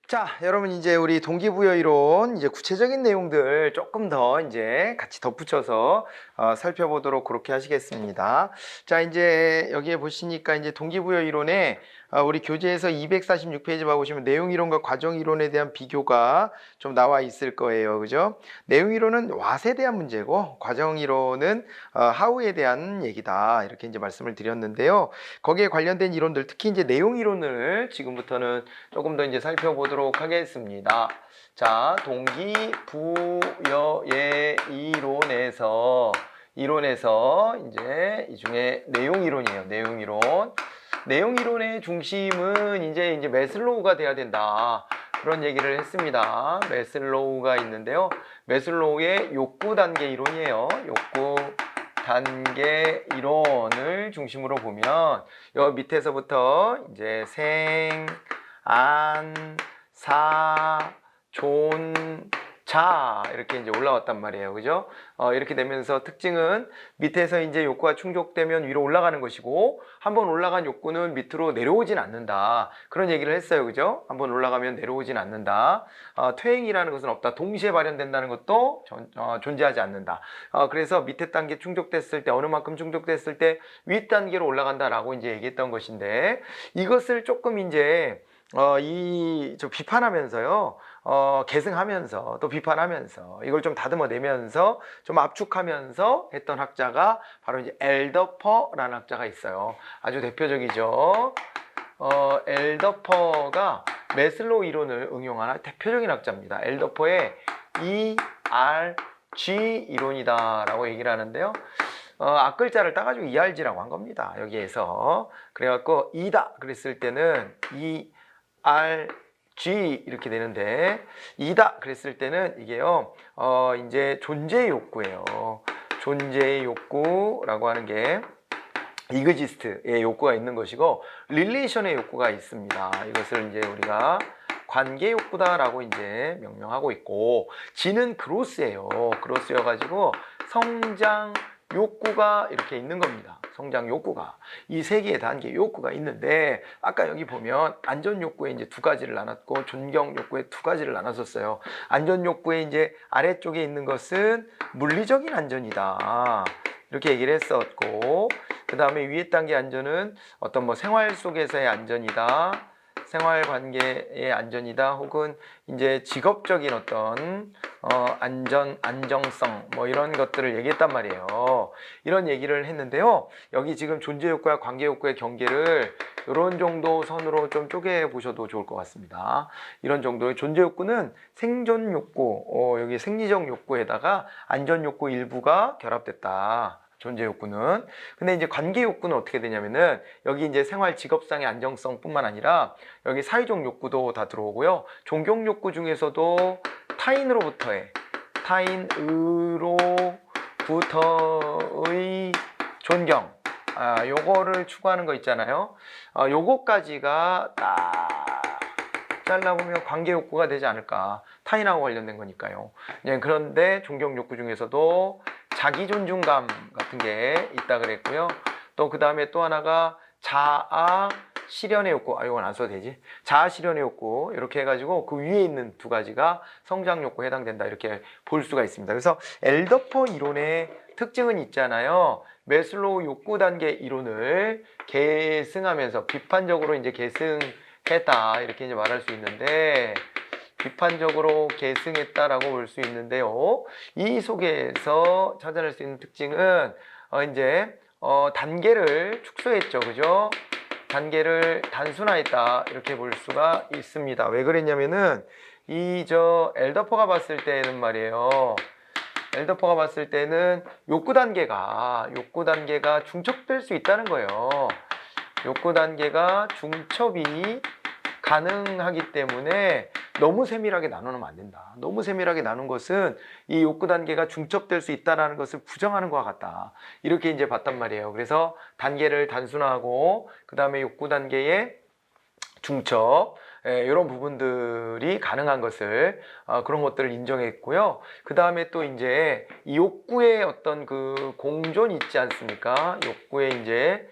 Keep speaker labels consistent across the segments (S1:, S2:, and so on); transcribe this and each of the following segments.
S1: 자, 여러분 이제 우리 동기부여 이론 이제 구체적인 내용들 조금 더 이제 같이 덧붙여서 살펴보도록 그렇게 하시겠습니다. 자, 이제 여기에 보시니까 이제 동기부여 이론에 우리 교재에서 246페이지 봐보시면 내용 이론과 과정 이론에 대한 비교가 좀 나와 있을 거예요. 그죠? 내용 이론은 what에 대한 문제고 과정 이론은 how에 대한 얘기다. 이렇게 이제 말씀을 드렸는데요. 거기에 관련된 이론들, 특히 이제 내용 이론을 지금부터는 조금 더 이제 살펴보도록 하겠습니다. 자, 동기부여의 이론에서 이제 이 중에 내용 이론이에요. 내용 이론. 내용 이론의 중심은 이제 매슬로우가 돼야 된다. 그런 얘기를 했습니다. 매슬로우가 있는데요. 매슬로우의 욕구 단계 이론이에요. 욕구 단계 이론을 중심으로 보면 여기 밑에서부터 이제 생, 안, 사, 존, 자 이렇게 이제 올라왔단 말이에요. 그죠? 이렇게 되면서 특징은 밑에서 이제 욕구가 충족되면 위로 올라가는 것이고 한번 올라간 욕구는 밑으로 내려오진 않는다. 그런 얘기를 했어요. 그죠? 한번 올라가면 내려오진 않는다. 퇴행이라는 것은 없다. 동시에 발현된다는 것도 존재하지 않는다. 그래서 밑에 단계 충족됐을 때 어느 만큼 충족됐을 때 윗 단계로 올라간다라고 이제 얘기했던 것인데 이것을 조금 이제 비판하면서요, 계승하면서 또 비판하면서 이걸 좀 다듬어내면서 좀 압축하면서 했던 학자가 바로 이제 엘더퍼라는 학자가 있어요. 아주 대표적이죠. 엘더퍼가 매슬로우 이론을 응용하는 대표적인 학자입니다. 엘더퍼의 ERG 이론이다라고 얘기를 하는데요. 앞글자를 따가지고 ERG라고 한 겁니다. 여기에서. 그래갖고 이다 그랬을 때는 ERG 이렇게 되는데 이다 그랬을 때는 이게요 이제 존재의 욕구예요. 존재의 욕구라고 하는 게 이그지스트의 욕구가 있는 것이고 릴레이션의 욕구가 있습니다. 이것을 이제 우리가 관계 욕구다라고 이제 명명하고 있고 지는 그로스예요. 그로스여가지고 성장 욕구가 이렇게 있는 겁니다. 성장 욕구가 이 세 개의 단계 욕구가 있는데 아까 여기 보면 안전 욕구에 이제 두 가지를 나눴고 존경 욕구에 두 가지를 나눴었어요. 안전 욕구에 이제 아래쪽에 있는 것은 물리적인 안전이다. 이렇게 얘기를 했었고 그 다음에 위에 단계 안전은 어떤 뭐 생활 속에서의 안전이다. 생활 관계의 안전이다. 혹은 이제 직업적인 어떤 안정성 뭐 이런 것들을 얘기했단 말이에요. 이런 얘기를 했는데요. 여기 지금 존재 욕구와 관계 욕구의 경계를 이런 정도 선으로 좀 쪼개 보셔도 좋을 것 같습니다. 이런 정도의 존재 욕구는 생존 욕구, 여기 생리적 욕구에다가 안전 욕구 일부가 결합됐다. 존재 욕구는. 근데 이제 관계 욕구는 어떻게 되냐면은 여기 이제 생활 직업상의 안정성뿐만 아니라 여기 사회적 욕구도 다 들어오고요. 존경 욕구 중에서도 타인으로부터의 존경 요거를 추구하는 거 있잖아요. 요거까지가 딱 잘라보면 관계 욕구가 되지 않을까. 타인하고 관련된 거니까요. 그런데 존경 욕구 중에서도 자기 존중감 같은 게 있다 그랬고요. 또 그 다음에 또 하나가 자아 실현의 욕구. 이건 안 써도 되지. 자아 실현의 욕구. 이렇게 해가지고 그 위에 있는 두 가지가 성장 욕구에 해당된다. 이렇게 볼 수가 있습니다. 그래서 엘더퍼 이론의 특징은 있잖아요. 매슬로우 욕구 단계 이론을 계승하면서 비판적으로 이제 계승했다. 이렇게 이제 말할 수 있는데 비판적으로 계승했다라고 볼 수 있는데요. 이 속에서 찾아낼 수 있는 특징은 이제 단계를 축소했죠, 그죠? 단계를 단순화했다 이렇게 볼 수가 있습니다. 왜 그랬냐면은 엘더퍼가 봤을 때는 말이에요. 엘더퍼가 봤을 때는 욕구 단계가 중첩될 수 있다는 거예요. 욕구 단계가 중첩이 가능하기 때문에 너무 세밀하게 나누면 안 된다. 너무 세밀하게 나눈 것은 이 욕구 단계가 중첩될 수 있다는 것을 부정하는 것과 같다. 이렇게 이제 봤단 말이에요. 그래서 단계를 단순화하고 그 다음에 욕구 단계의 중첩 이런 부분들이 가능한 것을 그런 것들을 인정했고요. 그 다음에 또 이제 이 욕구의 어떤 그 공존 있지 않습니까? 욕구의 이제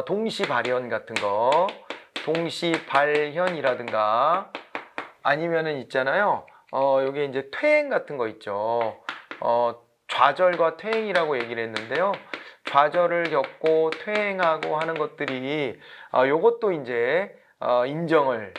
S1: 동시 발현 같은 거, 동시 발현이라든가 아니면은 있잖아요. 요게 이제 퇴행 같은 거 있죠. 좌절과 퇴행이라고 얘기를 했는데요. 좌절을 겪고 퇴행하고 하는 것들이 요것도 이제 인정을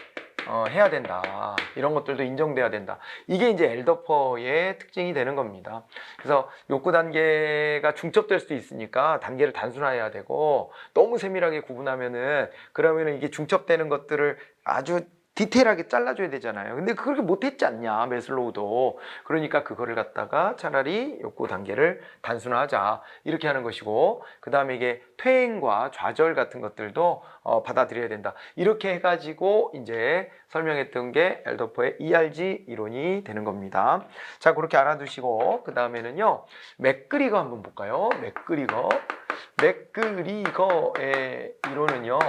S1: 해야 된다. 이런 것들도 인정돼야 된다. 이게 이제 엘더퍼의 특징이 되는 겁니다. 그래서 욕구 단계가 중첩될 수도 있으니까 단계를 단순화해야 되고, 너무 세밀하게 구분하면은 그러면은 이게 중첩되는 것들을 아주 디테일하게 잘라줘야 되잖아요. 근데 그렇게 못했지 않냐, 매슬로우도. 그러니까 그거를 갖다가 차라리 욕구 단계를 단순화하자, 이렇게 하는 것이고, 그 다음에 이게 퇴행과 좌절 같은 것들도 받아들여야 된다. 이렇게 해가지고 이제 설명했던 게 엘더퍼의 ERG 이론이 되는 겁니다. 자, 그렇게 알아두시고, 그 다음에는요, 맥그리거 한번 볼까요? 맥그리거의 이론은요,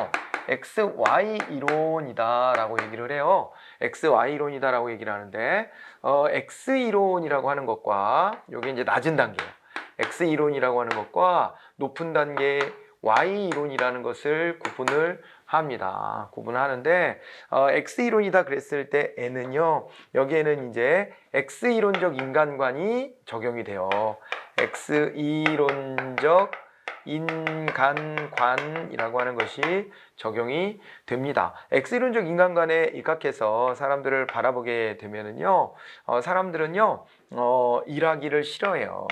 S1: XY 이론이다 라고 얘기를 해요. XY 이론이다 라고 얘기를 하는데, X 이론이라고 하는 것과, 요게 이제 낮은 단계예요. X 이론이라고 하는 것과 높은 단계의 Y 이론이라는 것을 구분을 합니다. 구분하는데, X 이론이다 그랬을 때 N은요, 여기에는 이제 X 이론적 인간관이 적용이 돼요. X 이론적 인간관이라고 하는 것이 적용이 됩니다. X이론적 인간관에 입각해서 사람들을 바라보게 되면은요, 사람들은요, 일하기를 싫어해요.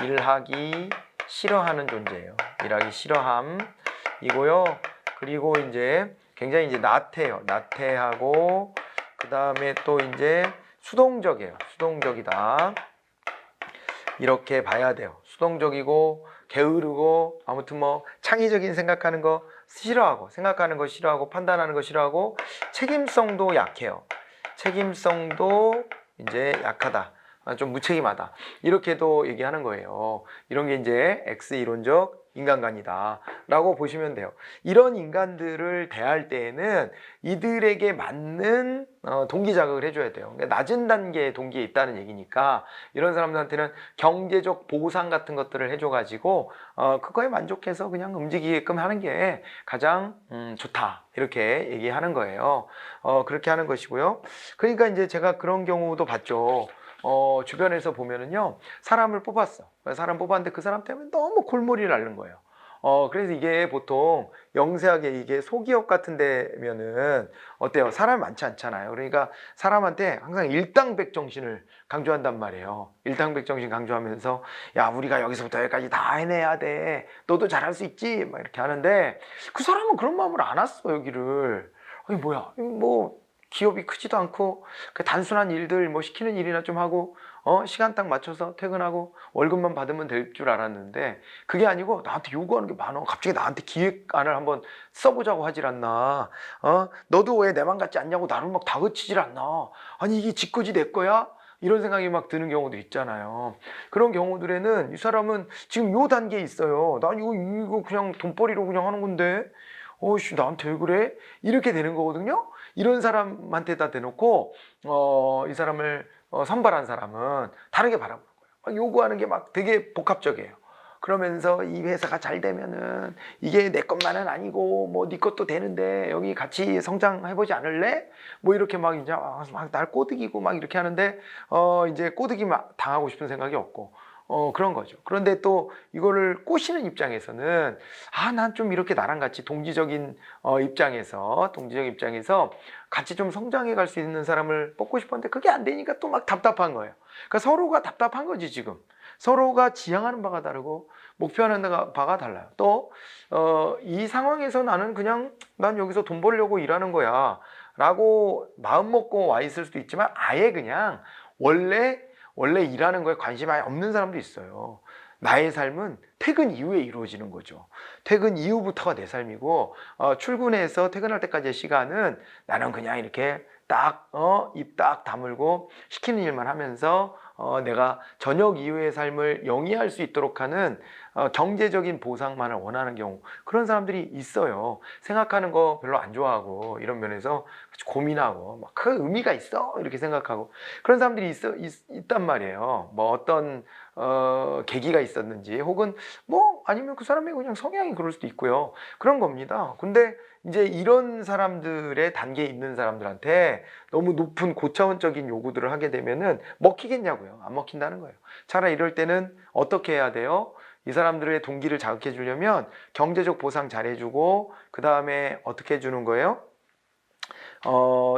S1: 일하기 싫어하는 존재예요. 일하기 싫어함이고요. 그리고 이제 굉장히 이제 나태해요. 나태하고, 그 다음에 또 이제 수동적이에요. 수동적이다. 이렇게 봐야 돼요. 수동적이고 게으르고, 아무튼 뭐 창의적인 생각하는 거 싫어하고, 생각하는 거 싫어하고, 판단하는 거 싫어하고, 책임성도 약해요. 책임성도 이제 약하다. 좀 무책임하다. 이렇게도 얘기하는 거예요. 이런 게 이제 X 이론적 인간관이다 라고 보시면 돼요. 이런 인간들을 대할 때에는 이들에게 맞는 동기 자극을 해줘야 돼요. 그러니까 낮은 단계의 동기에 있다는 얘기니까 이런 사람들한테는 경제적 보상 같은 것들을 해줘가지고 그거에 만족해서 그냥 움직이게끔 하는 게 가장 좋다, 이렇게 얘기하는 거예요. 그렇게 하는 것이고요. 그러니까 이제 제가 그런 경우도 봤죠. 주변에서 보면은요, 사람을 뽑았어. 사람 뽑았는데 그 사람 때문에 너무 골머리를 앓는 거예요. 그래서 이게 보통 영세하게 이게 소기업 같은 데면은 어때요? 사람이 많지 않잖아요. 그러니까 사람한테 항상 일당백 정신을 강조한단 말이에요. 일당백 정신 강조하면서, 야, 우리가 여기서부터 여기까지 다 해내야 돼. 너도 잘할 수 있지? 막 이렇게 하는데, 그 사람은 그런 마음으로 안 왔어, 여기를. 아니, 뭐야. 뭐, 기업이 크지도 않고 단순한 일들 뭐 시키는 일이나 좀 하고 시간 딱 맞춰서 퇴근하고 월급만 받으면 될 줄 알았는데, 그게 아니고 나한테 요구하는 게 많아. 갑자기 나한테 기획안을 한번 써보자고 하질 않나. 너도 왜 내 맘 같지 않냐고 나를 막 다그치질 않나. 아니, 이게 지 거지 내 거야? 이런 생각이 막 드는 경우도 있잖아요. 그런 경우들에는 이 사람은 지금 요 단계에 있어요. 난 이거 그냥 돈벌이로 그냥 하는 건데, 어이씨, 나한테 왜 그래? 이렇게 되는 거거든요. 이런 사람한테다 대놓고 이 사람을 선발한 사람은 다르게 바라보는 거예요. 요구하는 게 막 되게 복합적이에요. 그러면서 이 회사가 잘 되면은 이게 내 것만은 아니고 뭐 네 것도 되는데 여기 같이 성장해보지 않을래? 뭐 이렇게 막 이제 막 날 꼬드기고 막 이렇게 하는데 이제 꼬드기 당하고 싶은 생각이 없고 그런 거죠. 그런데 또 이거를 꼬시는 입장에서는 난 좀 이렇게 나랑 같이 동지적인 입장에서 같이 좀 성장해 갈 수 있는 사람을 뽑고 싶었는데 그게 안 되니까 또 막 답답한 거예요. 그러니까 서로가 답답한 거지, 지금. 서로가 지향하는 바가 다르고 목표하는 바가 달라요. 또 이 상황에서 난 여기서 돈 벌려고 일하는 거야 라고 마음 먹고 와 있을 수도 있지만, 아예 그냥 원래 일하는 거에 관심이 아예 없는 사람도 있어요. 나의 삶은 퇴근 이후에 이루어지는 거죠. 퇴근 이후부터가 내 삶이고, 출근해서 퇴근할 때까지의 시간은 나는 그냥 이렇게 딱, 입 딱 다물고 시키는 일만 하면서 내가 저녁 이후의 삶을 영위할 수 있도록 하는 경제적인 보상만을 원하는 경우, 그런 사람들이 있어요. 생각하는 거 별로 안 좋아하고 이런 면에서 고민하고 막 그 의미가 있어 이렇게 생각하고 그런 사람들이 있단 말이에요. 뭐 어떤 계기가 있었는지, 혹은 뭐 아니면 그 사람의 그냥 성향이 그럴 수도 있고요. 그런 겁니다. 근데 이제 이런 사람들의 단계에 있는 사람들한테 너무 높은 고차원적인 요구들을 하게 되면은 먹히겠냐고요. 안 먹힌다는 거예요. 차라리 이럴 때는 어떻게 해야 돼요? 이 사람들의 동기를 자극해 주려면 경제적 보상 잘해주고, 그 다음에 어떻게 해주는 거예요?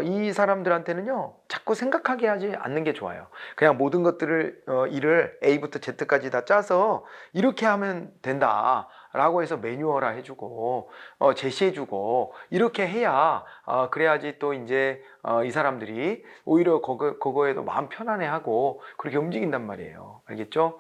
S1: 이 사람들한테는요, 자꾸 생각하게 하지 않는 게 좋아요. 그냥 모든 것들을, 일을 A부터 Z까지 다 짜서 이렇게 하면 된다 라고 해서 매뉴얼화 해주고, 제시해주고, 이렇게 해야, 그래야지 또 이제, 이 사람들이 오히려 그거에도 마음 편안해하고, 그렇게 움직인단 말이에요. 알겠죠?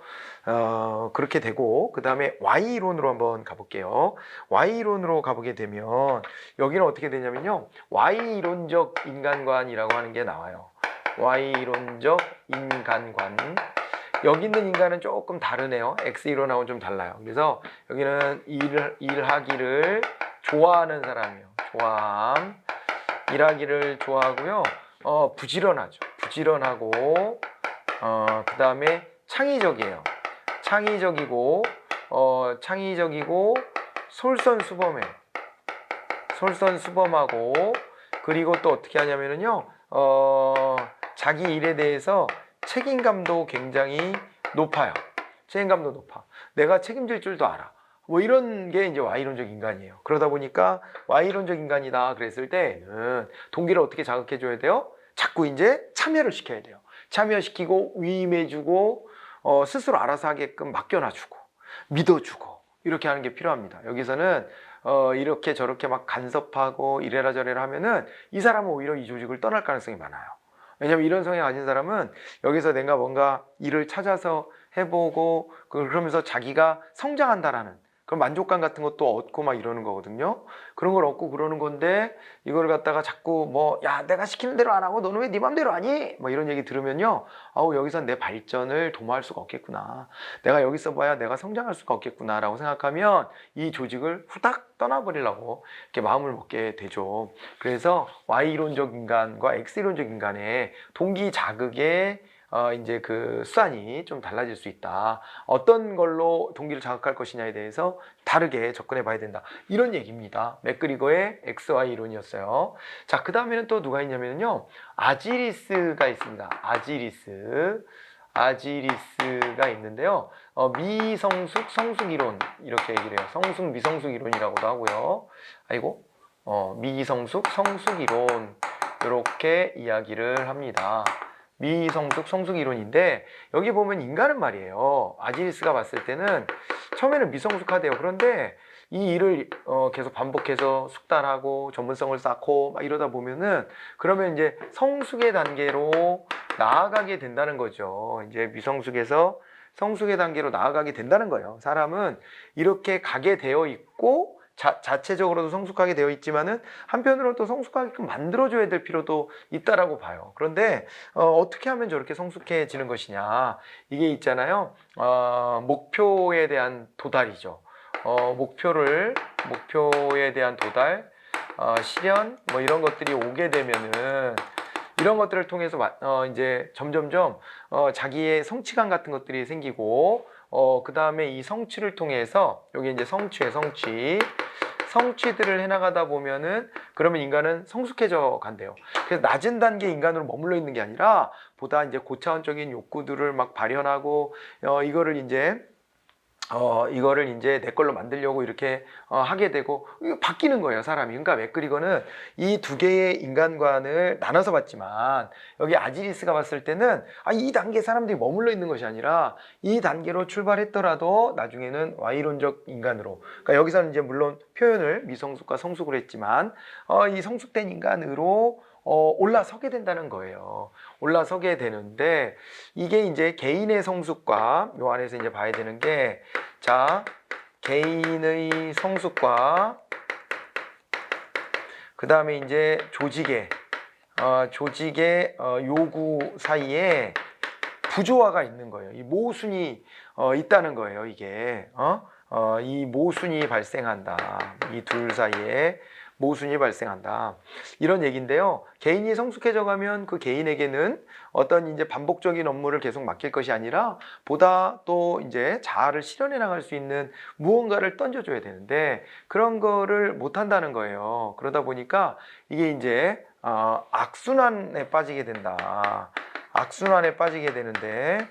S1: 그렇게 되고, 그 다음에 Y이론으로 한번 가볼게요. Y이론으로 가보게 되면, 여기는 어떻게 되냐면요, Y이론적 인간관이라고 하는 게 나와요. Y이론적 인간관. 여기 있는 인간은 조금 다르네요. X이론하고는 좀 달라요. 그래서 여기는 일하기를 좋아하는 사람이에요. 좋아함. 일하기를 좋아하고요. 부지런하죠. 부지런하고, 그 다음에 창의적이에요. 창의적이고, 솔선수범해요. 솔선수범하고, 그리고 또 어떻게 하냐면요, 자기 일에 대해서 책임감도 굉장히 높아요. 책임감도 높아. 내가 책임질 줄도 알아. 뭐 이런 게 이제 Y론적 인간이에요. 그러다 보니까 Y론적 인간이다 그랬을 때는 동기를 어떻게 자극해 줘야 돼요? 자꾸 이제 참여를 시켜야 돼요. 참여시키고 위임해주고, 스스로 알아서 하게끔 맡겨놔주고, 믿어주고, 이렇게 하는 게 필요합니다. 여기서는 이렇게 저렇게 막 간섭하고 이래라 저래라 하면은 이 사람은 오히려 이 조직을 떠날 가능성이 많아요. 왜냐면 이런 성향 가진 사람은 여기서 내가 뭔가 일을 찾아서 해보고, 그러면서 자기가 성장한다라는 그런 만족감 같은 것도 얻고 막 이러는 거거든요. 그런 걸 얻고 그러는 건데, 이걸 갖다가 자꾸 뭐, 야, 내가 시키는 대로 안 하고 너는 왜 네 맘대로 하니? 뭐 이런 얘기 들으면요, 아우, 여기선 내 발전을 도모할 수가 없겠구나. 내가 여기서 봐야 내가 성장할 수가 없겠구나 라고 생각하면 이 조직을 후딱 떠나버리려고 이렇게 마음을 먹게 되죠. 그래서 Y이론적 인간과 X이론적 인간의 동기 자극의 이제 그 수단이 좀 달라질 수 있다. 어떤 걸로 동기를 자극할 것이냐에 대해서 다르게 접근해 봐야 된다. 이런 얘기입니다. 맥그리거의 XY 이론이었어요. 자, 그 다음에는 또 누가 있냐면요, 아지리스가 있습니다. 아지리스가 있는데요. 미성숙, 성숙 이론, 이렇게 얘기를 해요. 성숙, 미성숙 이론이라고도 하고요. 아이고, 미성숙, 성숙 이론, 이렇게 이야기를 합니다. 미성숙, 성숙 이론인데, 여기 보면 인간은 말이에요, 아지리스가 봤을 때는 처음에는 미성숙하대요. 그런데 이 일을 계속 반복해서 숙달하고 전문성을 쌓고 막 이러다 보면은, 그러면 이제 성숙의 단계로 나아가게 된다는 거죠. 이제 미성숙에서 성숙의 단계로 나아가게 된다는 거예요. 사람은 이렇게 가게 되어 있고, 자체적으로도 성숙하게 되어 있지만은 한편으로는 또 성숙하게끔 만들어줘야 될 필요도 있다라고 봐요. 그런데 어떻게 하면 저렇게 성숙해지는 것이냐, 이게 있잖아요. 목표에 대한 도달이죠. 목표에 대한 도달, 실현, 뭐 이런 것들이 오게 되면은, 이런 것들을 통해서 이제 점점점 자기의 성취감 같은 것들이 생기고, 그 다음에 이 성취를 통해서, 여기 이제 성취들을 해나가다 보면은, 그러면 인간은 성숙해져 간대요. 그래서 낮은 단계 인간으로 머물러 있는 게 아니라 보다 이제 고차원적인 욕구들을 막 발현하고, 이거를 이제 내 걸로 만들려고 이렇게 하게 되고, 바뀌는 거예요, 사람이. 그러니까 맥그리거는 이 두 개의 인간관을 나눠서 봤지만, 여기 아지리스가 봤을 때는 이 단계 사람들이 머물러 있는 것이 아니라 이 단계로 출발했더라도 나중에는 Y론적 인간으로, 그러니까 여기서는 이제 물론 표현을 미성숙과 성숙으로 했지만, 이 성숙된 인간으로 올라서게 된다는 거예요. 올라서게 되는데, 이게 이제 개인의 성숙과, 요 안에서 이제 봐야 되는 게, 자, 개인의 성숙과, 그 다음에 이제 조직의 요구 사이에 부조화가 있는 거예요. 이 모순이 있다는 거예요. 이게 이 모순이 발생한다. 이 둘 사이에 모순이 발생한다. 이런 얘기인데요. 개인이 성숙해져 가면 그 개인에게는 어떤 이제 반복적인 업무를 계속 맡길 것이 아니라 보다 또 이제 자아를 실현해 나갈 수 있는 무언가를 던져줘야 되는데 그런 거를 못 한다는 거예요. 그러다 보니까 이게 이제 악순환에 빠지게 된다. 악순환에 빠지게 되는데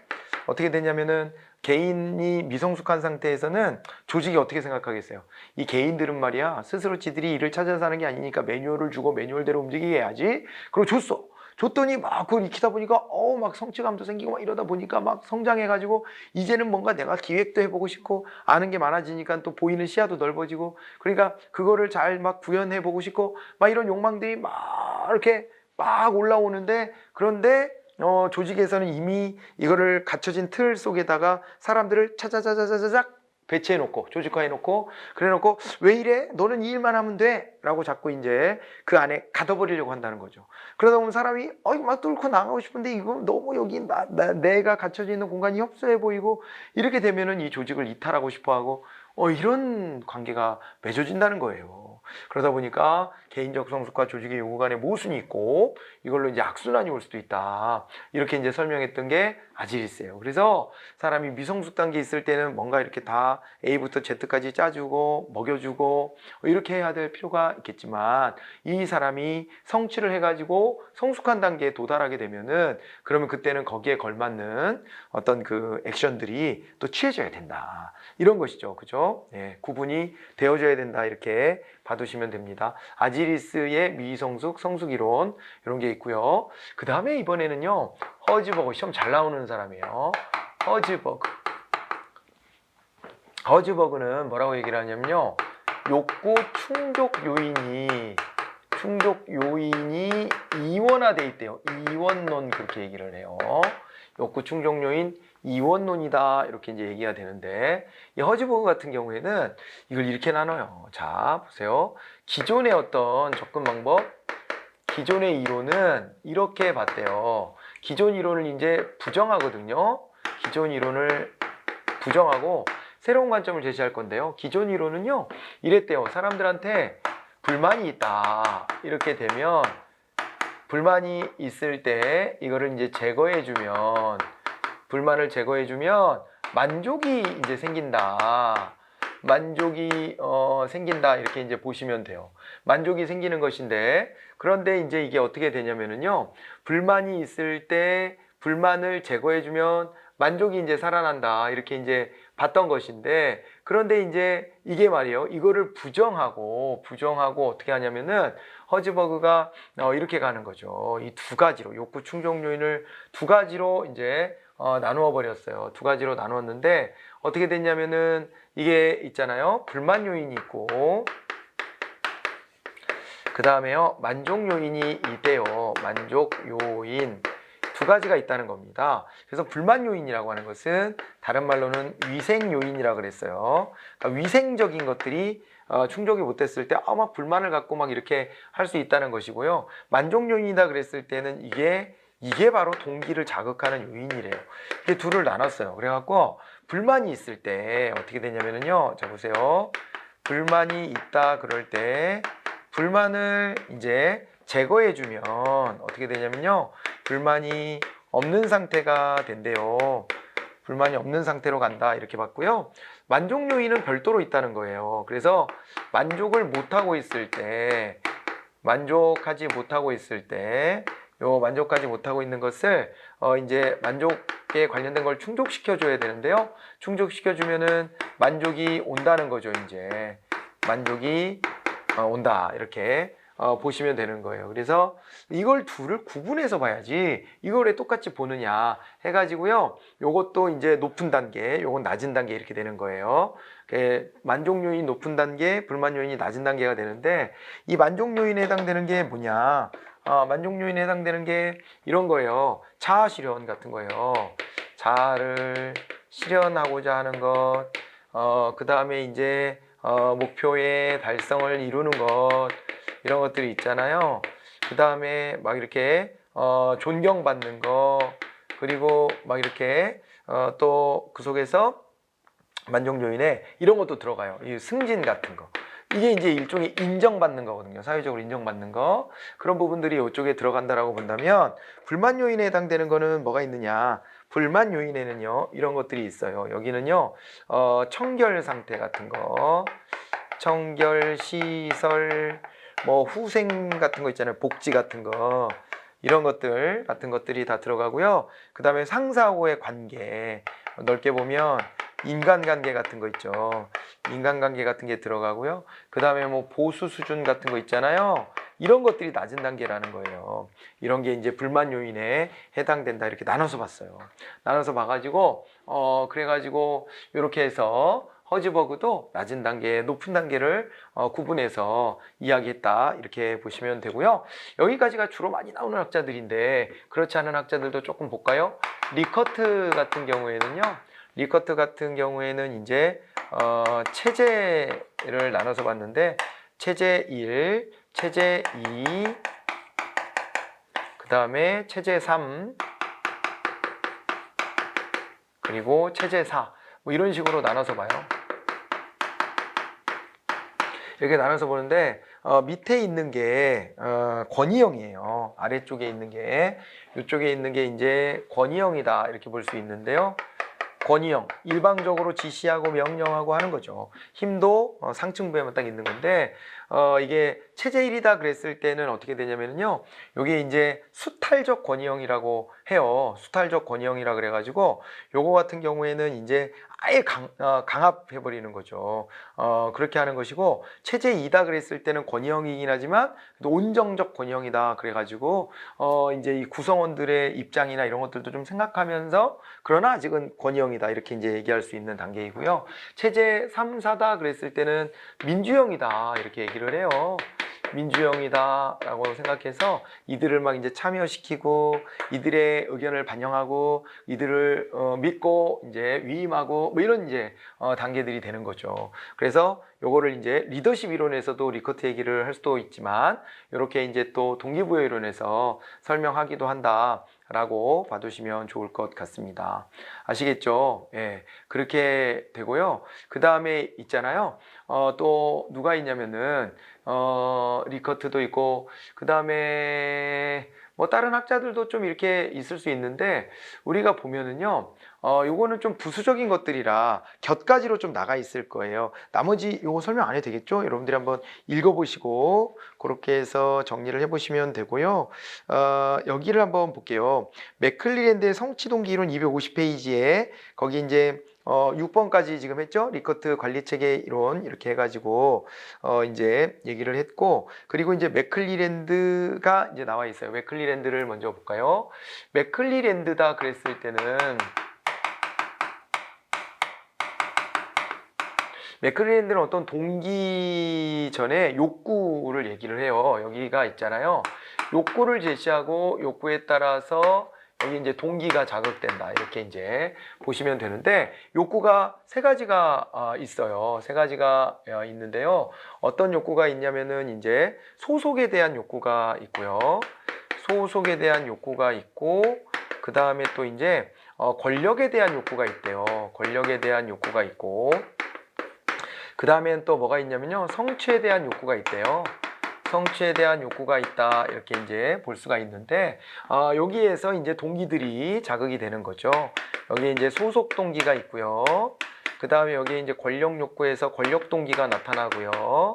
S1: 어떻게 되냐면은 개인이 미성숙한 상태에서는 조직이 어떻게 생각하겠어요? 이 개인들은 말이야 스스로 지들이 일을 찾아서 하는 게 아니니까 매뉴얼을 주고 매뉴얼대로 움직이게 해야지. 그리고 줬어. 줬더니 막 그걸 익히다 보니까 막 성취감도 생기고 막 이러다 보니까 막 성장해가지고 이제는 뭔가 내가 기획도 해보고 싶고 아는 게 많아지니까 또 보이는 시야도 넓어지고 그러니까 그거를 잘 막 구현해보고 싶고 막 이런 욕망들이 막 이렇게 막 올라오는데 그런데 조직에서는 이미 이거를 갖춰진 틀 속에다가 사람들을 차자자자자자작 배치해놓고 조직화해놓고 그래놓고 왜 이래? 너는 이 일만 하면 돼? 라고 자꾸 이제 그 안에 가둬버리려고 한다는 거죠. 그러다 보면 사람이 막 뚫고 나가고 싶은데 이거 너무 여기 내가 갖춰져 있는 공간이 협소해 보이고 이렇게 되면은 이 조직을 이탈하고 싶어하고 이런 관계가 맺어진다는 거예요. 그러다 보니까 개인적 성숙과 조직의 요구 간에 모순이 있고 이걸로 이제 악순환이 올 수도 있다. 이렇게 이제 설명했던 게 아지리스예요. 그래서 사람이 미성숙 단계에 있을 때는 뭔가 이렇게 다 A부터 Z까지 짜주고 먹여주고 이렇게 해야 될 필요가 있겠지만 이 사람이 성취를 해가지고 성숙한 단계에 도달하게 되면은 그러면 그때는 거기에 걸맞는 어떤 그 액션들이 또 취해져야 된다. 이런 것이죠. 그죠? 네, 구분이 되어져야 된다. 이렇게 봐두시면 됩니다. 아지리스의 미성숙, 성숙 이론 이런 게 있고요. 그 다음에 이번에는요. 허즈버그 시험 잘 나오는 사람이에요. 허즈버그는 뭐라고 얘기를 하냐면요. 욕구 충족 요인이 이원화돼 있대요. 이원론 그렇게 얘기를 해요. 욕구 충족 요인 이원론이다 이렇게 이제 얘기가 되는데 이 허즈버그 같은 경우에는 이걸 이렇게 나눠요. 자 보세요. 기존의 어떤 접근 방법, 기존의 이론은 이렇게 봤대요. 기존 이론을 이제 부정하거든요. 기존 이론을 부정하고 새로운 관점을 제시할 건데요. 기존 이론은요 이랬대요. 사람들한테 불만이 있다 이렇게 되면 불만이 있을 때 이거를 이제 제거해주면 불만을 제거해주면 만족이 이제 생긴다. 만족이 생긴다 이렇게 이제 보시면 돼요. 만족이 생기는 것인데 그런데 이제 이게 어떻게 되냐면은요. 불만이 있을 때 불만을 제거해주면 만족이 이제 살아난다 이렇게 이제 봤던 것인데 그런데 이제 이게 말이에요. 이거를 부정하고 어떻게 하냐면은 허즈버그가 이렇게 가는 거죠. 이 두 가지로 욕구 충족 요인을 두 가지로 이제 나누어 버렸어요. 두 가지로 나누었는데 어떻게 됐냐면은 이게 있잖아요. 불만 요인이 있고 그 다음에요. 만족 요인이 있대요. 만족 요인 두 가지가 있다는 겁니다. 그래서 불만 요인이라고 하는 것은 다른 말로는 위생 요인이라고 그랬어요. 그러니까 위생적인 것들이 충족이 못됐을 때 막 불만을 갖고 막 이렇게 할 수 있다는 것이고요. 만족 요인이다 그랬을 때는 이게 바로 동기를 자극하는 요인이래요. 이게 둘을 나눴어요. 그래갖고 불만이 있을 때 어떻게 되냐면요. 자 보세요. 불만이 있다 그럴 때 불만을 이제 제거해주면 어떻게 되냐면요. 불만이 없는 상태가 된대요. 불만이 없는 상태로 간다 이렇게 봤고요. 만족 요인은 별도로 있다는 거예요. 그래서 만족을 못하고 있을 때 만족하지 못하고 있을 때 요 만족하지 못하고 있는 것을 이제 만족에 관련된 걸 충족시켜 줘야 되는데요. 충족시켜 주면은 만족이 온다는 거죠. 이제 만족이 온다 이렇게 보시면 되는 거예요. 그래서 이걸 둘을 구분해서 봐야지 이걸 왜 똑같이 보느냐 해가지고요. 요것도 이제 높은 단계, 요건 낮은 단계 이렇게 되는 거예요. 만족 요인 높은 단계, 불만 요인이 낮은 단계가 되는데 이 만족 요인에 해당되는 게 뭐냐? 만족 요인에 해당되는 게 이런 거예요. 자아 실현 같은 거예요. 자아를 실현하고자 하는 것, 그 다음에 이제 목표의 달성을 이루는 것 이런 것들이 있잖아요. 그 다음에 막 이렇게 존경받는 거 그리고 막 이렇게 또 그 속에서 만족 요인에 이런 것도 들어가요. 이 승진 같은 거. 이게 이제 일종의 인정받는 거거든요. 사회적으로 인정받는 거. 그런 부분들이 이쪽에 들어간다라고 본다면 불만 요인에 해당되는 거는 뭐가 있느냐? 불만 요인에는요, 이런 것들이 있어요. 여기는요, 청결 상태 같은 거, 청결, 시설, 뭐 후생 같은 거 있잖아요. 복지 같은 거. 이런 것들 같은 것들이 다 들어가고요. 그 다음에 상사하고의 관계, 넓게 보면 인간관계 같은 거 있죠. 인간관계 같은 게 들어가고요. 그 다음에 뭐 보수 수준 같은 거 있잖아요. 이런 것들이 낮은 단계라는 거예요. 이런 게 이제 불만 요인에 해당된다. 이렇게 나눠서 봤어요. 나눠서 봐가지고 그래가지고 이렇게 해서 허즈버그도 낮은 단계, 높은 단계를 구분해서 이야기했다. 이렇게 보시면 되고요. 여기까지가 주로 많이 나오는 학자들인데 그렇지 않은 학자들도 조금 볼까요? 리커트 같은 경우에는요. 리커트 같은 경우에는 이제 체제를 나눠서 봤는데 체제 1, 체제 2, 그 다음에 체제 3, 그리고 체제 4, 뭐 이런 식으로 나눠서 봐요. 이렇게 나눠서 보는데 밑에 있는 게 권위형이에요. 아래쪽에 있는 게, 이쪽에 있는 게 이제 권위형이다 이렇게 볼 수 있는데요. 권위형, 일방적으로 지시하고 명령하고 하는 거죠. 힘도 상층부에만 딱 있는 건데 이게 체제 1이다 그랬을 때는 어떻게 되냐면요, 요게 이제 수탈적 권위형이라고 해요. 수탈적 권위형이라 그래가지고 요거 같은 경우에는 이제 아예 강압해 버리는 거죠. 그렇게 하는 것이고, 체제 2다 그랬을 때는 권위형이긴 하지만 온정적 권위형이다 그래가지고 이제 이 구성원들의 입장이나 이런 것들도 좀 생각하면서, 그러나 아직은 권위형이다 이렇게 이제 얘기할 수 있는 단계이고요. 체제 3, 4다 그랬을 때는 민주형이다 이렇게 얘기를 해요. 민주형이다 라고 생각해서 이들을 막 이제 참여시키고 이들의 의견을 반영하고 이들을 믿고 이제 위임하고 뭐 이런 이제 단계들이 되는 거죠. 그래서 요거를 이제 리더십 이론에서도 리커트 얘기를 할 수도 있지만 이렇게 이제 또 동기부여 이론에서 설명하기도 한다 라고 봐두시면 좋을 것 같습니다. 아시겠죠? 예, 그렇게 되고요. 그 다음에 있잖아요. 또 누가 있냐면은 리커트도 있고, 그 다음에 뭐 다른 학자들도 좀 이렇게 있을 수 있는데, 우리가 보면은요, 요거는 좀 부수적인 것들이라 곁가지로 좀 나가 있을 거예요. 나머지 요거 설명 안 해도 되겠죠? 여러분들이 한번 읽어보시고 그렇게 해서 정리를 해보시면 되고요. 여기를 한번 볼게요. 맥클리랜드의 성취동기 이론 250페이지에 거기 이제 6번까지 지금 했죠? 리커트 관리체계 이론 이렇게 해가지고 이제 얘기를 했고, 그리고 이제 맥클리랜드가 이제 나와 있어요. 맥클리랜드를 먼저 볼까요? 맥클리랜드다 그랬을 때는 맥클리랜드는 어떤 동기 전에 욕구를 얘기를 해요. 여기가 있잖아요. 욕구를 제시하고 욕구에 따라서 여기 이제 동기가 자극된다 이렇게 이제 보시면 되는데, 욕구가 세 가지가 있어요. 세 가지가 있는데요. 어떤 욕구가 있냐면은 이제 소속에 대한 욕구가 있고요. 소속에 대한 욕구가 있고, 그 다음에 또 이제 권력에 대한 욕구가 있대요. 권력에 대한 욕구가 있고, 그 다음엔 또 뭐가 있냐면요, 성취에 대한 욕구가 있대요. 성취에 대한 욕구가 있다 이렇게 이제 볼 수가 있는데, 여기에서 이제 동기들이 자극이 되는 거죠. 여기 이제 소속 동기가 있고요. 그 다음에 여기 이제 권력 욕구에서 권력 동기가 나타나고요.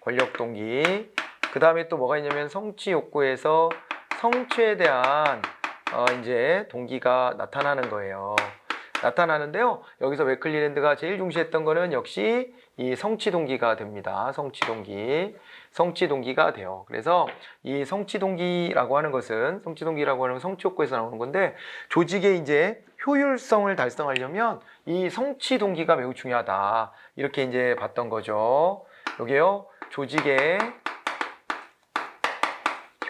S1: 권력 동기. 그 다음에 또 뭐가 있냐면 성취 욕구에서 성취에 대한 이제 동기가 나타나는 거예요. 나타나는데요. 여기서 맥클리랜드가 제일 중시했던 거는 역시 이 성취 동기가 됩니다. 성취 동기. 성취 동기가 돼요. 그래서 이 성취 동기라고 하는 것은, 성취 동기라고 하는 건 성취 욕구에서 나오는 건데, 조직의 이제 효율성을 달성하려면 이 성취 동기가 매우 중요하다. 이렇게 이제 봤던 거죠. 여기요. 조직의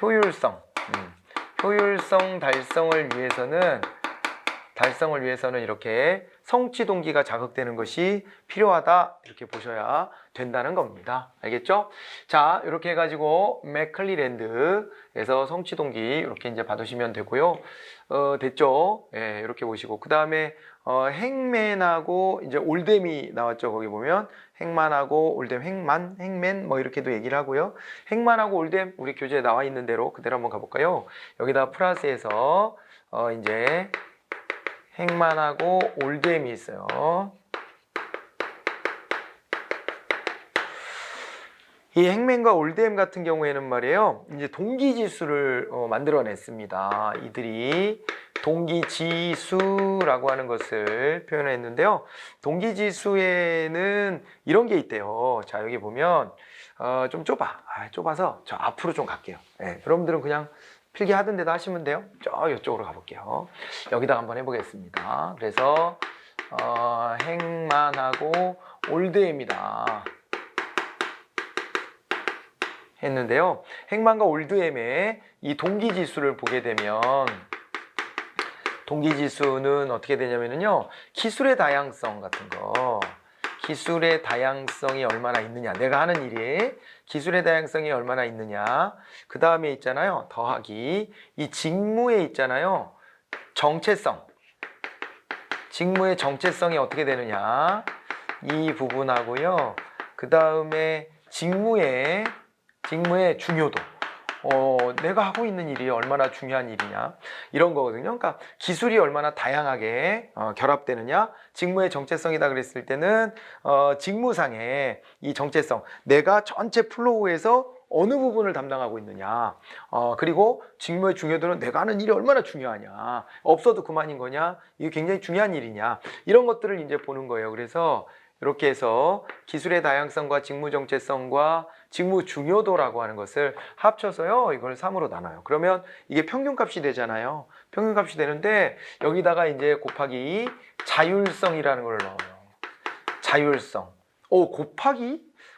S1: 효율성. 효율성 달성을 위해서는 이렇게 성취 동기가 자극되는 것이 필요하다 이렇게 보셔야 된다는 겁니다. 알겠죠? 자, 이렇게 해가지고 맥클리랜드에서 성취 동기 이렇게 이제 받으시면 되고요. 됐죠? 예, 이렇게 보시고, 그 다음에 행맨하고 이제 올댐이 나왔죠. 거기 보면 행만하고 올댐, 행맨 뭐 이렇게도 얘기를 하고요. 행만하고 올댐 우리 교재에 나와 있는 대로 그대로 한번 가볼까요? 여기다 플러스해서 이제 행만하고 올댐이 있어요. 이 행맨과 올댐 같은 경우에는 말이에요, 이제 동기지수를 만들어냈습니다. 이들이 동기지수라고 하는 것을 표현했는데요. 동기지수에는 이런 게 있대요. 자, 여기 보면 좀 좁아서 저 앞으로 좀 갈게요. 네, 여러분들은 그냥 필기하던 데다 하시면 돼요. 저 이쪽으로 가볼게요. 여기다가 한번 해보겠습니다. 그래서 행만하고 올드입니다. 했는데요. 행만과 올드엠의 이 동기지수를 보게 되면 동기지수는 어떻게 되냐면요. 기술의 다양성 같은 거. 기술의 다양성이 얼마나 있느냐. 내가 하는 일이 기술의 다양성이 얼마나 있느냐. 그 다음에 있잖아요. 더하기. 이 직무에 있잖아요. 정체성. 직무의 정체성이 어떻게 되느냐. 이 부분하고요. 그 다음에 직무의 중요도. 내가 하고 있는 일이 얼마나 중요한 일이냐 이런 거거든요. 그러니까 기술이 얼마나 다양하게 결합되느냐, 직무의 정체성이다 그랬을 때는 직무상의 이 정체성, 내가 전체 플로우에서 어느 부분을 담당하고 있느냐, 그리고 직무의 중요도는 내가 하는 일이 얼마나 중요하냐, 없어도 그만인 거냐, 이게 굉장히 중요한 일이냐, 이런 것들을 이제 보는 거예요. 그래서 이렇게 해서 기술의 다양성과 직무 정체성과 직무 중요도라고 하는 것을 합쳐서요, 이걸 3으로 나눠요. 그러면 이게 평균값이 되잖아요. 평균값이 되는데 여기다가 이제 곱하기 자율성이라는 걸 넣어요. 자율성.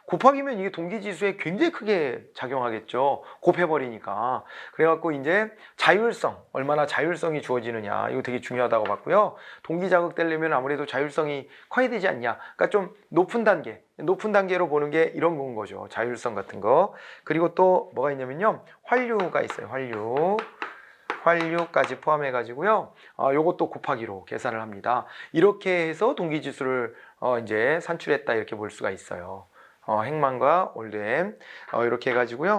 S1: 곱하기면 이게 동기지수에 굉장히 크게 작용하겠죠. 곱해버리니까. 그래갖고 이제 자율성, 얼마나 자율성이 주어지느냐, 이거 되게 중요하다고 봤고요. 동기 자극되려면 아무래도 자율성이 커야 되지 않냐. 그러니까 좀 높은 단계로 보는 게 이런 건 거죠. 자율성 같은 거. 그리고 또 뭐가 있냐면요, 환류가 있어요. 환류까지 포함해 가지고요. 요것도 곱하기로 계산을 합니다. 이렇게 해서 동기지수를 이제 산출했다 이렇게 볼 수가 있어요. 행만과 올드엠 이렇게 해가지고요.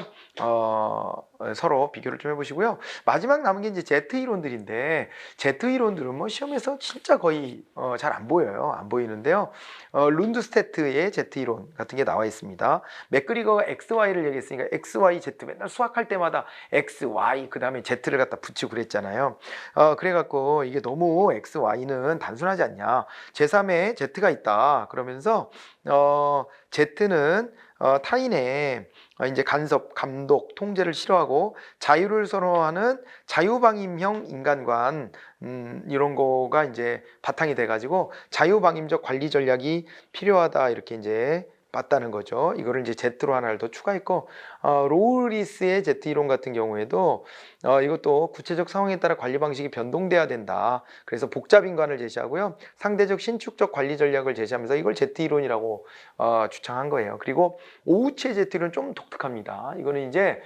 S1: 서로 비교를 좀 해보시고요. 마지막 남은 게 이제 Z 이론들인데, Z 이론들은 뭐 시험에서 진짜 거의 잘 안 보여요. 안 보이는데요. 룬드스테트의 Z 이론 같은 게 나와 있습니다. 맥그리거가 XY를 얘기했으니까 XY, Z 맨날 수학할 때마다 XY 그 다음에 Z를 갖다 붙이고 그랬잖아요. 그래갖고 이게 너무 XY는 단순하지 않냐. 제3의 Z가 있다. 그러면서 Z는 타인의 이제 간섭, 감독, 통제를 싫어하고 자유를 선호하는 자유방임형 인간관 이런 거가 이제 바탕이 돼가지고 자유방임적 관리 전략이 필요하다 이렇게 이제 봤다는 거죠. 이거를 이제 Z로 하나를 더 추가했고, 로우리스의 Z 이론 같은 경우에도 이것도 구체적 상황에 따라 관리 방식이 변동돼야 된다. 그래서 복잡인관을 제시하고요. 상대적 신축적 관리 전략을 제시하면서 이걸 Z 이론이라고 주창한 거예요. 그리고 오우치의 Z 이론은 좀 독특합니다. 이거는 이제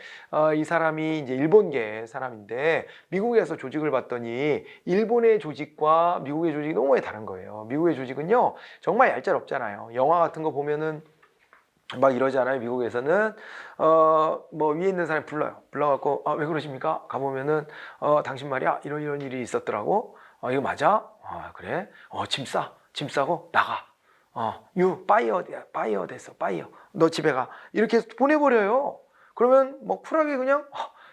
S1: 이 사람이 이제 일본계 사람인데 미국에서 조직을 봤더니 일본의 조직과 미국의 조직이 너무 다른 거예요. 미국의 조직은요 정말 얄짤없잖아요. 영화 같은 거 보면은 막 이러잖아요. 미국에서는 뭐 위에 있는 사람이 불러갖고 왜 그러십니까? 가보면은 당신 말이야 이런 일이 있었더라고. 이거 맞아? 그래? 짐 싸고 나가. you 파이어 됐어. 파이어. 너 집에 가. 이렇게 보내버려요. 그러면 뭐 쿨하게 그냥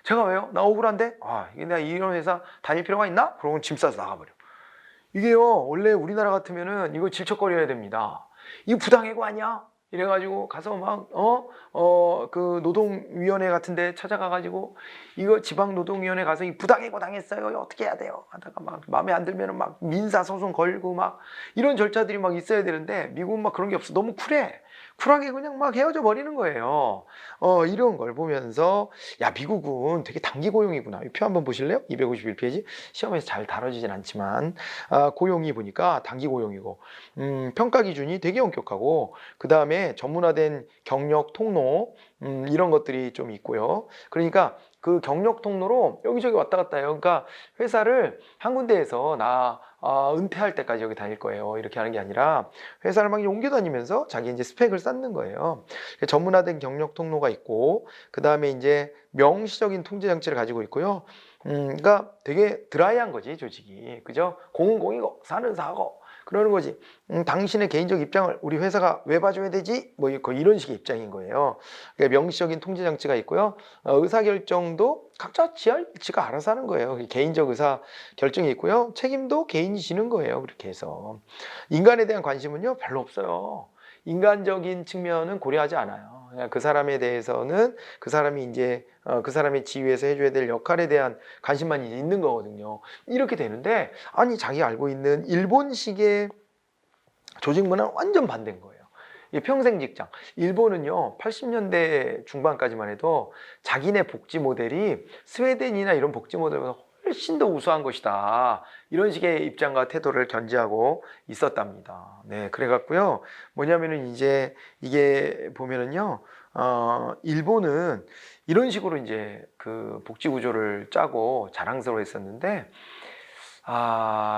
S1: 제가 왜요? 나 억울한데? 이게 내가 이런 회사 다닐 필요가 있나? 그러면 짐 싸서 나가버려. 이게요 원래 우리나라 같으면은 이거 질척거려야 됩니다. 이거 부당해고 아니야? 이래가지고 가서 막 그 노동위원회 같은데 찾아가가지고 이거 지방노동위원회 가서 이 부당해고 당했어요. 어떻게 해야 돼요? 하다가 막 마음에 안 들면은 막 민사소송 걸고 막 이런 절차들이 막 있어야 되는데 미국은 막 그런 게 없어. 너무 쿨하게 그냥 막 헤어져 버리는 거예요. 이런 걸 보면서 야 미국은 되게 단기 고용이구나. 이 표 한번 보실래요? 251페이지 시험에서 잘 다뤄지진 않지만 고용이 보니까 단기 고용이고 평가 기준이 되게 엄격하고 그 다음에 전문화된 경력 통로 이런 것들이 좀 있고요. 그러니까 그 경력 통로로 여기저기 왔다 갔다 해요. 그러니까 회사를 한 군데에서 나 은퇴할 때까지 여기 다닐 거예요. 이렇게 하는 게 아니라 회사를 막 옮겨 다니면서 자기 이제 스펙을 쌓는 거예요. 전문화된 경력 통로가 있고, 그 다음에 이제 명시적인 통제 장치를 가지고 있고요. 그러니까 되게 드라이한 거지, 조직이. 그죠? 공은 공이고, 사는 사고. 그러는 거지. 당신의 개인적 입장을 우리 회사가 왜 봐줘야 되지? 뭐 이런 식의 입장인 거예요. 그러니까 명시적인 통제 장치가 있고요. 의사결정도 각자 지가 알아서 하는 거예요. 개인적 의사 결정이 있고요. 책임도 개인이 지는 거예요. 그렇게 해서. 인간에 대한 관심은요, 별로 없어요. 인간적인 측면은 고려하지 않아요. 그냥 그 사람에 대해서는 그 사람이 이제 그 사람의 지위에서 해줘야 될 역할에 대한 관심만 이제 있는 거거든요. 이렇게 되는데, 아니 자기 알고 있는 일본식의 조직 문화는 완전 반대인 거예요. 이 평생 직장. 일본은요, 80년대 중반까지만 해도 자기네 복지 모델이 스웨덴이나 이런 복지 모델보다 훨씬 더 우수한 것이다. 이런 식의 입장과 태도를 견지하고 있었답니다. 네, 그래갖고요. 뭐냐면은 이제 이게 보면은요, 일본은 이런 식으로 이제 그 복지 구조를 짜고 자랑스러워 했었는데,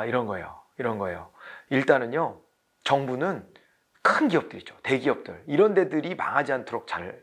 S1: 이런 거예요. 이런 거예요. 일단은요, 정부는 큰 기업들이죠. 대기업들. 이런 데들이 망하지 않도록 잘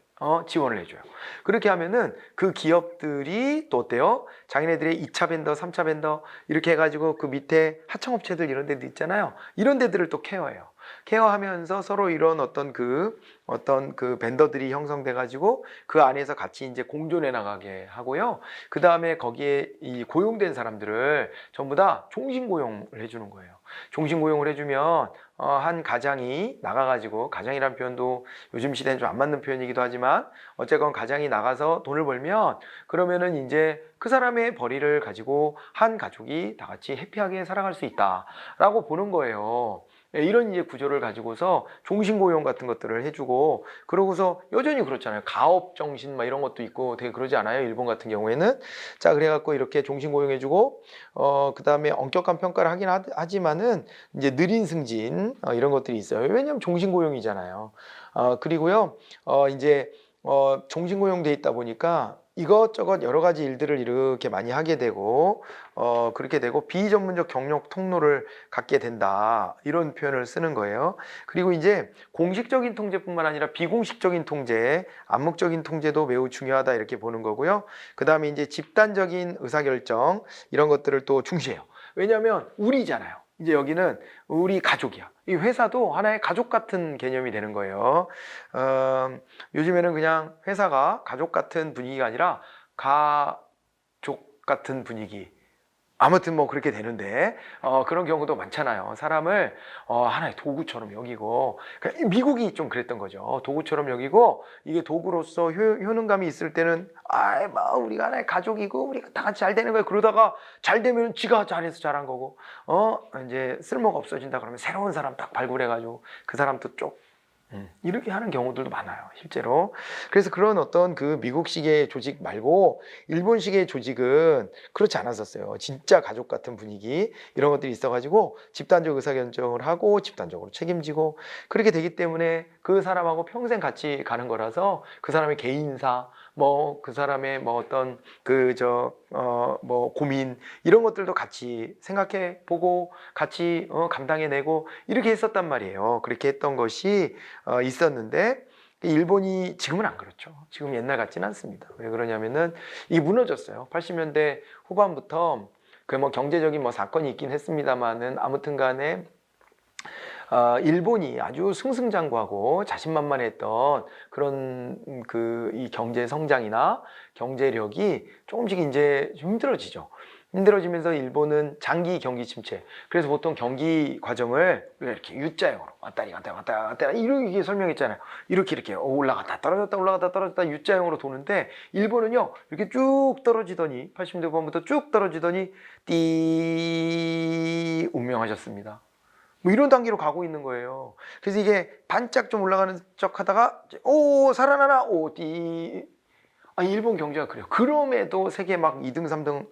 S1: 지원을 해줘요. 그렇게 하면은 그 기업들이 또 어때요? 자기네들의 2차 벤더, 3차 벤더 이렇게 해가지고 그 밑에 하청업체들 이런 데들 있잖아요. 이런 데들을 또 케어해요. 케어하면서 서로 이런 어떤 그 벤더들이 형성돼 가지고 그 안에서 같이 이제 공존해 나가게 하고요. 그 다음에 거기에 이 고용된 사람들을 전부 다 종신 고용을 해주는 거예요. 종신 고용을 해주면 한 가장이 나가가지고, 가장이란 표현도 요즘 시대는 좀 안 맞는 표현이기도 하지만 어쨌건 가장이 나가서 돈을 벌면 그러면은 이제 그 사람의 벌이를 가지고 한 가족이 다 같이 해피하게 살아갈 수 있다라고 보는 거예요. 이런 이제 구조를 가지고서 종신고용 같은 것들을 해주고, 그러고서 여전히 그렇잖아요. 가업 정신 막 이런 것도 있고 되게 그러지 않아요? 일본 같은 경우에는. 자, 그래갖고 이렇게 종신고용 해주고, 그 다음에 엄격한 평가를 하긴 하지만은 이제 느린 승진, 이런 것들이 있어요. 왜냐면 종신고용이잖아요. 그리고요, 이제, 종신고용돼 있다 보니까 이것저것 여러 가지 일들을 이렇게 많이 하게 되고, 그렇게 되고 비전문적 경력 통로를 갖게 된다, 이런 표현을 쓰는 거예요. 그리고 이제 공식적인 통제뿐만 아니라 비공식적인 통제, 암묵적인 통제도 매우 중요하다, 이렇게 보는 거고요. 그 다음에 이제 집단적인 의사결정, 이런 것들을 또 중시해요. 왜냐하면 우리잖아요. 이제 여기는 우리 가족이야. 이 회사도 하나의 가족 같은 개념이 되는 거예요. 요즘에는 그냥 회사가 가족 같은 분위기가 아니라 가족 같은 분위기. 아무튼 뭐 그렇게 되는데, 그런 경우도 많잖아요. 사람을 하나의 도구처럼 여기고, 그러니까 미국이 좀 그랬던 거죠. 도구처럼 여기고, 이게 도구로서 효능감이 있을 때는 뭐 우리가 하나의 가족이고 우리가 다 같이 잘 되는 거예요. 그러다가 잘 되면 지가 잘해서 잘한 거고, 이제 쓸모가 없어진다 그러면 새로운 사람 딱 발굴해가지고 그 사람도 쪽 이렇게 하는 경우들도 많아요, 실제로. 그래서 그런 어떤 그 미국식의 조직 말고 일본식의 조직은 그렇지 않았었어요. 진짜 가족 같은 분위기, 이런 것들이 있어가지고 집단적 의사결정을 하고 집단적으로 책임지고, 그렇게 되기 때문에 그 사람하고 평생 같이 가는 거라서 그 사람의 개인사, 뭐 그 사람의 뭐 어떤 뭐 고민, 이런 것들도 같이 생각해 보고 같이 감당해내고 이렇게 했었단 말이에요. 그렇게 했던 것이 있었는데, 일본이 지금은 안 그렇죠. 지금 옛날 같지는 않습니다. 왜 그러냐면은 이게 무너졌어요. 80년대 후반부터 그 뭐 경제적인 뭐 사건이 있긴 했습니다만은 아무튼 간에 일본이 아주 승승장구하고 자신만만했던 그런 이 경제 성장이나 경제력이 조금씩 이제 힘들어지죠. 힘들어지면서 일본은 장기 경기 침체. 그래서 보통 경기 과정을 이렇게 U자형으로 왔다리 갔다 왔다 갔다 이렇게 설명했잖아요. 이렇게 올라갔다 떨어졌다 올라갔다 떨어졌다 U자형으로 도는데, 일본은요 이렇게 쭉 떨어지더니 80년대 후반부터 쭉 떨어지더니 띠 운명하셨습니다. 뭐 이런 단계로 가고 있는 거예요. 그래서 이게 반짝 좀 올라가는 척 하다가 오 살아나나 오띠. 일본 경제가 그래요. 그럼에도 세계 막 2등 3등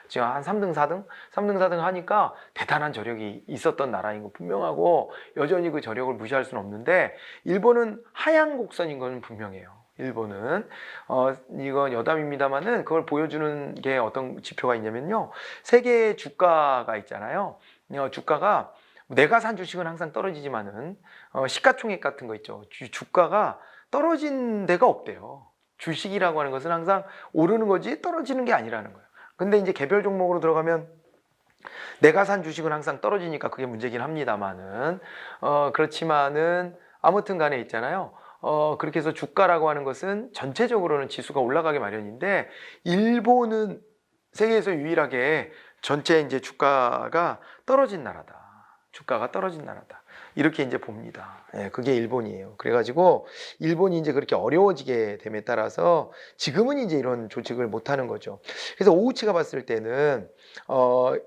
S1: 지금 한 3등 4등 3등 4등 하니까 대단한 저력이 있었던 나라인 거 분명하고, 여전히 그 저력을 무시할 수는 없는데, 일본은 하향 곡선인 건 분명해요. 일본은 이건 여담입니다만은 그걸 보여주는 게 어떤 지표가 있냐면요, 세계 주가가 있잖아요. 주가가 내가 산 주식은 항상 떨어지지만은 시가총액 같은 거 있죠. 주가가 떨어진 데가 없대요. 주식이라고 하는 것은 항상 오르는 거지 떨어지는 게 아니라는 거예요. 근데 이제 개별 종목으로 들어가면 내가 산 주식은 항상 떨어지니까 그게 문제긴 합니다만은 그렇지만은 아무튼 간에 있잖아요. 그렇게 해서 주가라고 하는 것은 전체적으로는 지수가 올라가기 마련인데 일본은 세계에서 유일하게 전체 이제 주가가 떨어진 나라다. 주가가 떨어진 나라다. 이렇게 이제 봅니다. 예, 그게 일본이에요. 그래가지고 일본이 이제 그렇게 어려워지게 됨에 따라서 지금은 이제 이런 조직을 못 하는 거죠. 그래서 오우치가 봤을 때는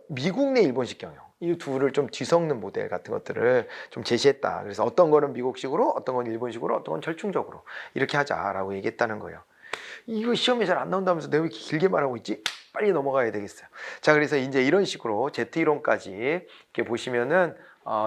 S1: 미국 내 일본식 경영 이 둘을 좀 뒤섞는 모델 같은 것들을 좀 제시했다. 그래서 어떤 거는 미국식으로, 어떤 건 일본식으로, 어떤 건 절충적으로 이렇게 하자라고 얘기했다는 거예요. 이거 시험에 잘 안 나온다면서 내가 왜 이렇게 길게 말하고 있지? 빨리 넘어가야 되겠어요. 자, 그래서 이제 이런 식으로 Z이론까지 이렇게 보시면은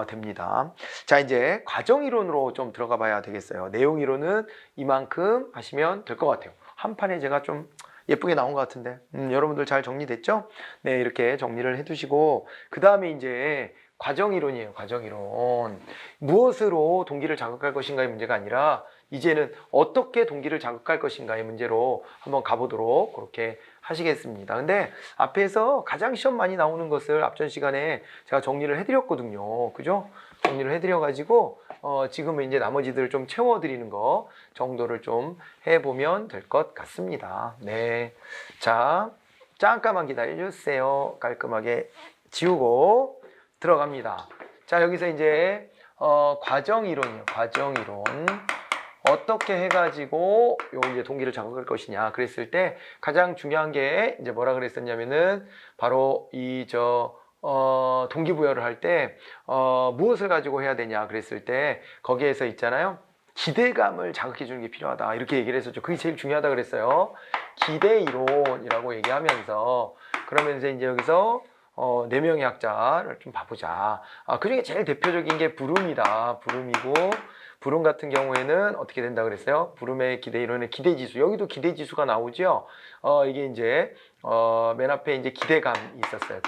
S1: 됩니다. 자, 이제 과정이론으로 좀 들어가 봐야 되겠어요. 내용이론은 이만큼 하시면 될 것 같아요. 한 판에 제가 좀 예쁘게 나온 것 같은데 여러분들 잘 정리됐죠? 네, 이렇게 정리를 해두시고 그 다음에 이제 과정이론이에요. 과정이론. 무엇으로 동기를 자극할 것인가의 문제가 아니라 이제는 어떻게 동기를 자극할 것인가의 문제로 한번 가보도록 그렇게 하시겠습니다. 근데 앞에서 가장 시험 많이 나오는 것을 앞전 시간에 제가 정리를 해드렸거든요. 그죠? 정리를 해드려가지고 지금은 이제 나머지들 좀 채워드리는 거 정도를 좀 해보면 될 것 같습니다. 네. 자, 잠깐만 기다려주세요. 깔끔하게 지우고 들어갑니다. 자, 여기서 이제 과정이론이요. 과정이론. 어떻게 해가지고 요 이제 동기를 자극할 것이냐 그랬을 때 가장 중요한 게 이제 뭐라 그랬었냐면은 바로 이 동기부여를 할 때 무엇을 가지고 해야 되냐 그랬을 때 거기에서 있잖아요. 기대감을 자극해 주는 게 필요하다 이렇게 얘기를 했었죠. 그게 제일 중요하다 그랬어요. 기대 이론이라고 얘기하면서 그러면서 이제 여기서 네 명의 학자를 좀 봐보자. 그 중에 제일 대표적인 게 브룸이다. 브룸이고 브룸 같은 경우에는 어떻게 된다 그랬어요? 브룸의 기대 이론의 기대지수. 여기도 기대지수가 나오죠. 이게 이제 맨 앞에 이제 기대감이 있었어요.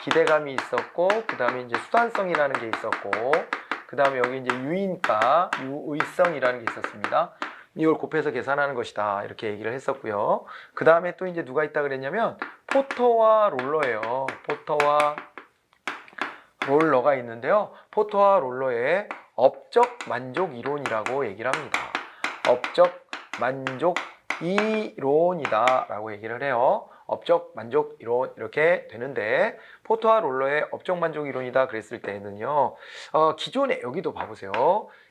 S1: 기대감이 있었고 그 다음에 이제 수단성이라는 게 있었고 그 다음에 여기 이제 유인가, 유의성이라는 게 있었습니다. 이걸 곱해서 계산하는 것이다 이렇게 얘기를 했었고요. 그 다음에 또 이제 누가 있다 그랬냐면 포터와 롤러예요. 포터와 롤러가 있는데요. 포터와 롤러의 업적 만족 이론이라고 얘기를 합니다. 업적 만족 이론이다 라고 얘기를 해요. 업적 만족 이론 이렇게 되는데 포터와 롤러의 업적 만족 이론이다 그랬을 때는요. 기존에 여기도 봐보세요.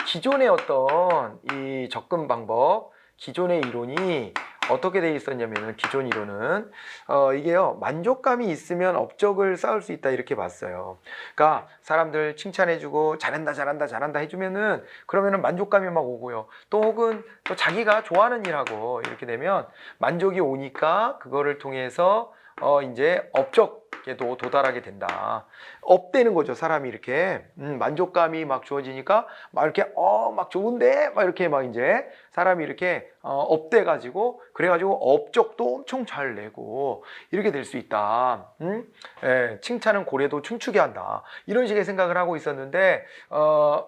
S1: 기존의 어떤 이 접근 방법 기존의 이론이 어떻게 돼 있었냐면 기존 이론은 이게요 만족감이 있으면 업적을 쌓을 수 있다 이렇게 봤어요. 그러니까 사람들 칭찬해주고 잘한다 해주면은 그러면은 만족감이 막 오고요. 또 혹은 또 자기가 좋아하는 일하고 이렇게 되면 만족이 오니까 그거를 통해서 이제 업적에도 도달하게 된다. 업되는 거죠. 사람이 이렇게 만족감이 막 주어지니까 막 이렇게 막 좋은데 막 이렇게 막 이제 사람이 이렇게 업돼 가지고 그래가지고 업적도 엄청 잘 내고 이렇게 될 수 있다. 예, 칭찬은 고래도 춤추게 한다. 이런 식의 생각을 하고 있었는데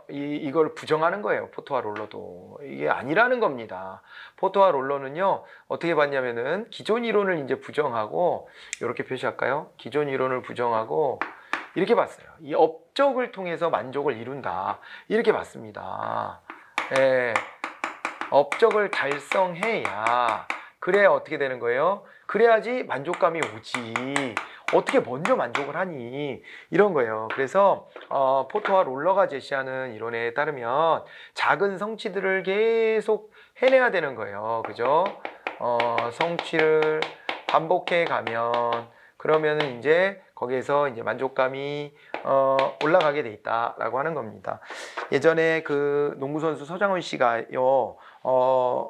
S1: 이걸 부정하는 거예요. 포터와 롤러도 이게 아니라는 겁니다. 포터와 롤러는요 어떻게 봤냐면은 기존 이론을 이제 부정하고 이렇게 표시할까요? 기존 이론을 부정하고 이렇게 봤어요. 이 업적을 통해서 만족을 이룬다. 이렇게 봤습니다. 예, 업적을 달성해야 그래야 어떻게 되는 거예요? 그래야지 만족감이 오지. 어떻게 먼저 만족을 하니? 이런 거예요. 그래서 포터와 롤러가 제시하는 이론에 따르면 작은 성취들을 계속 해내야 되는 거예요. 그죠? 성취를 반복해 가면 그러면은 이제 거기에서 이제 만족감이 올라가게 돼 있다라고 하는 겁니다. 예전에 그 농구 선수 서장훈 씨가요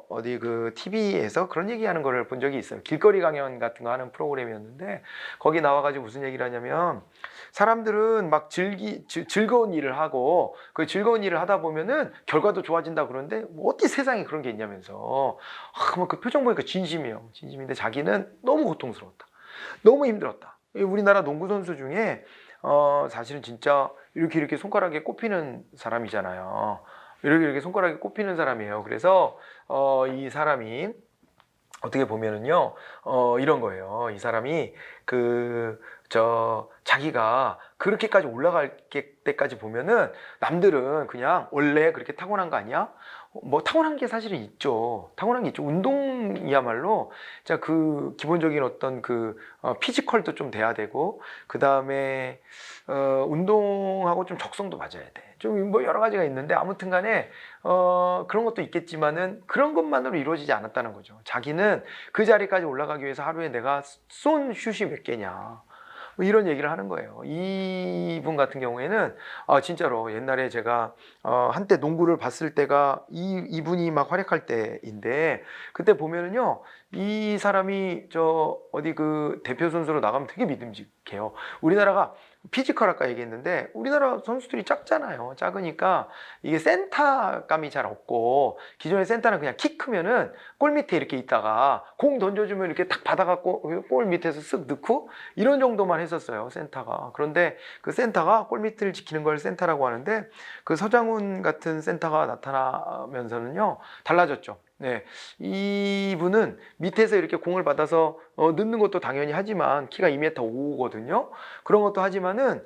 S1: 어디 그 TV에서 그런 얘기하는 거를 본 적이 있어요. 길거리 강연 같은 거 하는 프로그램이었는데 거기 나와가지고 무슨 얘기를 하냐면 사람들은 막 즐거운 일을 하고 그 즐거운 일을 하다 보면은 결과도 좋아진다 그러는데 뭐 어디 세상에 그런 게 있냐면서 그 표정 보니까 진심이에요. 진심인데 자기는 너무 고통스러웠다. 너무 힘들었다. 우리나라 농구 선수 중에 사실은 진짜 이렇게 손가락에 꼽히는 사람이잖아요. 이렇게 손가락에 꼽히는 사람이에요. 그래서 이 사람이 어떻게 보면은요, 이런 거예요. 이 사람이 자기가 그렇게까지 올라갈 때까지 보면은 남들은 그냥 원래 그렇게 타고난 거 아니야? 뭐 타고난 게 사실은 있죠. 타고난 게 있죠. 운동이야말로 자 기본적인 어떤 피지컬도 좀 돼야 되고 그 다음에 운동하고 좀 적성도 맞아야 돼. 좀 뭐 여러 가지가 있는데 아무튼간에 그런 것도 있겠지만은 그런 것만으로 이루어지지 않았다는 거죠. 자기는 그 자리까지 올라가기 위해서 하루에 내가 쏜 슛이 몇 개냐. 뭐 이런 얘기를 하는 거예요. 이분 같은 경우에는 진짜로 옛날에 제가 한때 농구를 봤을 때가 이분이 막 활약할 때인데 그때 보면은요 이 사람이 어디 대표 선수로 나가면 되게 믿음직해요. 우리나라가 피지컬 아까 얘기했는데 우리나라 선수들이 작잖아요. 작으니까 이게 센터감이 잘 없고 기존의 센터는 그냥 키 크면은 골 밑에 이렇게 있다가 공 던져주면 이렇게 탁 받아갖고 골 밑에서 쓱 넣고 이런 정도만 했었어요. 센터가. 그런데 그 센터가 골 밑을 지키는 걸 센터라고 하는데 그 서장훈 같은 센터가 나타나면서는요 달라졌죠. 네, 이분은 밑에서 이렇게 공을 받아서 넣는 것도 당연히 하지만 키가 2m 5거든요. 그런 것도 하지만은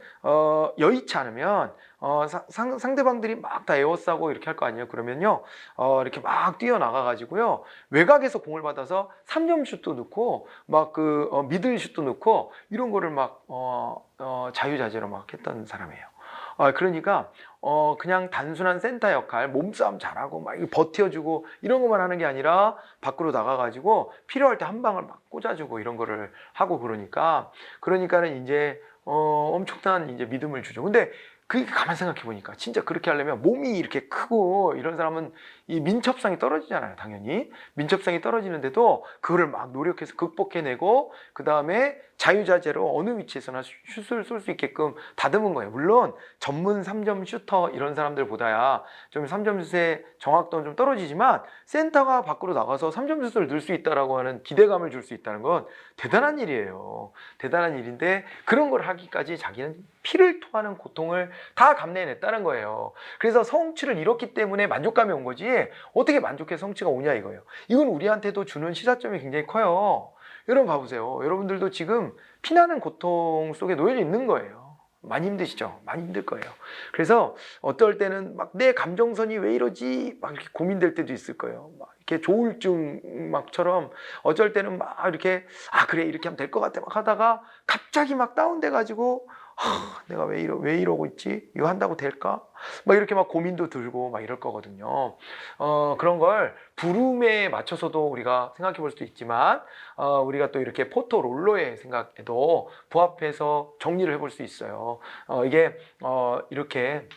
S1: 여의치 않으면 상대방들이 막 다 에워싸고 이렇게 할 거 아니에요. 그러면요 이렇게 막 뛰어나가 가지고요 외곽에서 공을 받아서 3점 슛도 넣고 막 미들 슛도 넣고 이런 거를 막 자유자재로 막 했던 사람이에요. 그러니까 그냥 단순한 센터 역할, 몸싸움 잘하고 막 버텨주고 이런 것만 하는 게 아니라 밖으로 나가가지고 필요할 때 한 방을 막 꽂아주고 이런 거를 하고 그러니까는 이제 엄청난 이제 믿음을 주죠. 근데 그게 가만 생각해 보니까 진짜 그렇게 하려면 몸이 이렇게 크고 이런 사람은 이 민첩성이 떨어지잖아요. 당연히 민첩성이 떨어지는데도 그거를 막 노력해서 극복해내고 그 다음에 자유자재로 어느 위치에서나 슛을 쏠 수 있게끔 다듬은 거예요. 물론 전문 3점 슈터 이런 사람들보다야 좀 3점 슛의 정확도는 좀 떨어지지만 센터가 밖으로 나가서 3점 슛을 넣을 수 있다라고 하는 기대감을 줄 수 있다는 건 대단한 일이에요. 대단한 일인데 그런 걸 하기까지 자기는 피를 토하는 고통을 다 감내해냈다는 거예요. 그래서 성취를 이뤘기 때문에 만족감이 온 거지 어떻게 만족해서 성취가 오냐 이거예요. 이건 우리한테도 주는 시사점이 굉장히 커요. 여러분 봐보세요. 여러분들도 지금 피나는 고통 속에 놓여져 있는 거예요. 많이 힘드시죠? 많이 힘들 거예요. 그래서 어떨 때는 막 내 감정선이 왜 이러지? 막 이렇게 고민될 때도 있을 거예요. 막 이렇게 조울증 막처럼 어쩔 때는 막 이렇게 그래 이렇게 하면 될 것 같아 막 하다가 갑자기 막 다운돼 가지고 내가 왜 이러고 있지? 이거 한다고 될까? 막 이렇게 막 고민도 들고 막 이럴 거거든요. 그런 걸 부름에 맞춰서도 우리가 생각해 볼 수도 있지만, 우리가 또 이렇게 포토롤러의 생각에도 부합해서 정리를 해볼 수 있어요. 이게, 이렇게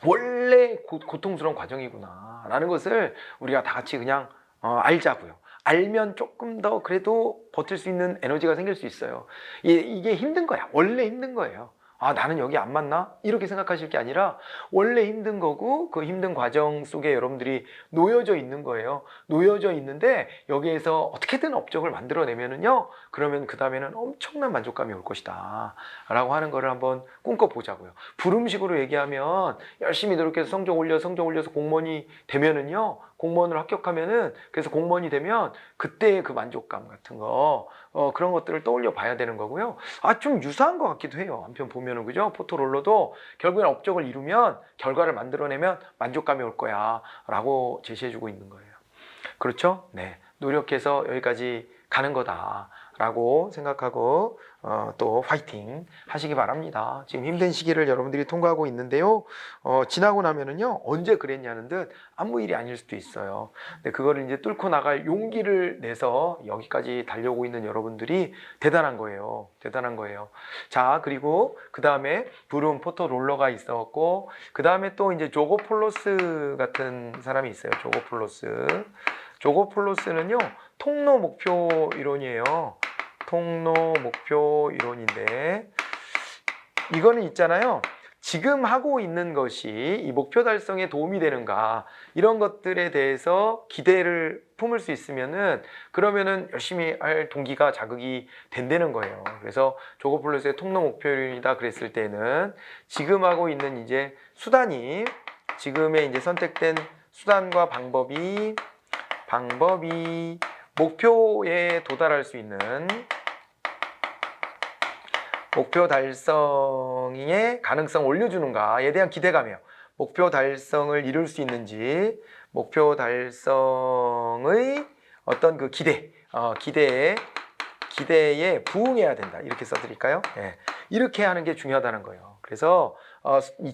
S1: 원래 고통스러운 과정이구나 라는 것을 우리가 다 같이 그냥 알자고요. 알면 조금 더 그래도 버틸 수 있는 에너지가 생길 수 있어요. 이게 힘든 거야. 원래 힘든 거예요. 나는 여기 안 맞나? 이렇게 생각하실 게 아니라 원래 힘든 거고 그 힘든 과정 속에 여러분들이 놓여져 있는 거예요. 놓여져 있는데 여기에서 어떻게든 업적을 만들어내면은요. 그러면 그 다음에는 엄청난 만족감이 올 것이다 라고 하는 거를 한번 꿈꿔보자고요. 부름식으로 얘기하면 열심히 노력해서 성적 올려서 공무원이 되면은요. 공무원으로 합격하면은 그래서 공무원이 되면 그때의 그 만족감 같은 거 그런 것들을 떠올려 봐야 되는 거고요. 좀 유사한 것 같기도 해요. 한편 보면은 그죠? 포토롤러도 결국엔 업적을 이루면 결과를 만들어내면 만족감이 올 거야 라고 제시해주고 있는 거예요. 그렇죠? 네, 노력해서 여기까지 가는 거다 라고 생각하고 또 화이팅 하시기 바랍니다. 지금 힘든 시기를 여러분들이 통과하고 있는데요. 지나고 나면은요 언제 그랬냐는 듯 아무 일이 아닐 수도 있어요. 근데 그거를 이제 뚫고 나갈 용기를 내서 여기까지 달려오고 있는 여러분들이 대단한 거예요. 대단한 거예요. 자, 그리고 그 다음에 부름 포토롤러가 있었고 그 다음에 또 이제 조고폴로스 같은 사람이 있어요. 조고폴로스는요 통로 목표 이론이에요. 통로 목표 이론인데 이거는 있잖아요. 지금 하고 있는 것이 이 목표 달성에 도움이 되는가, 이런 것들에 대해서 기대를 품을 수 있으면은 그러면은 열심히 할 동기가 자극이 된다는 거예요. 그래서 조고플러스의 통로 목표율이다 그랬을 때는 지금 하고 있는 이제 수단이, 지금의 이제 선택된 수단과 방법이 목표에 도달할 수 있는, 목표 달성의 가능성을 올려주는가에 대한 기대감이에요. 목표 달성을 이룰 수 있는지, 목표 달성의 어떤 그 기대에 부응해야 된다. 이렇게 써드릴까요? 예. 이렇게 하는 게 중요하다는 거예요. 그래서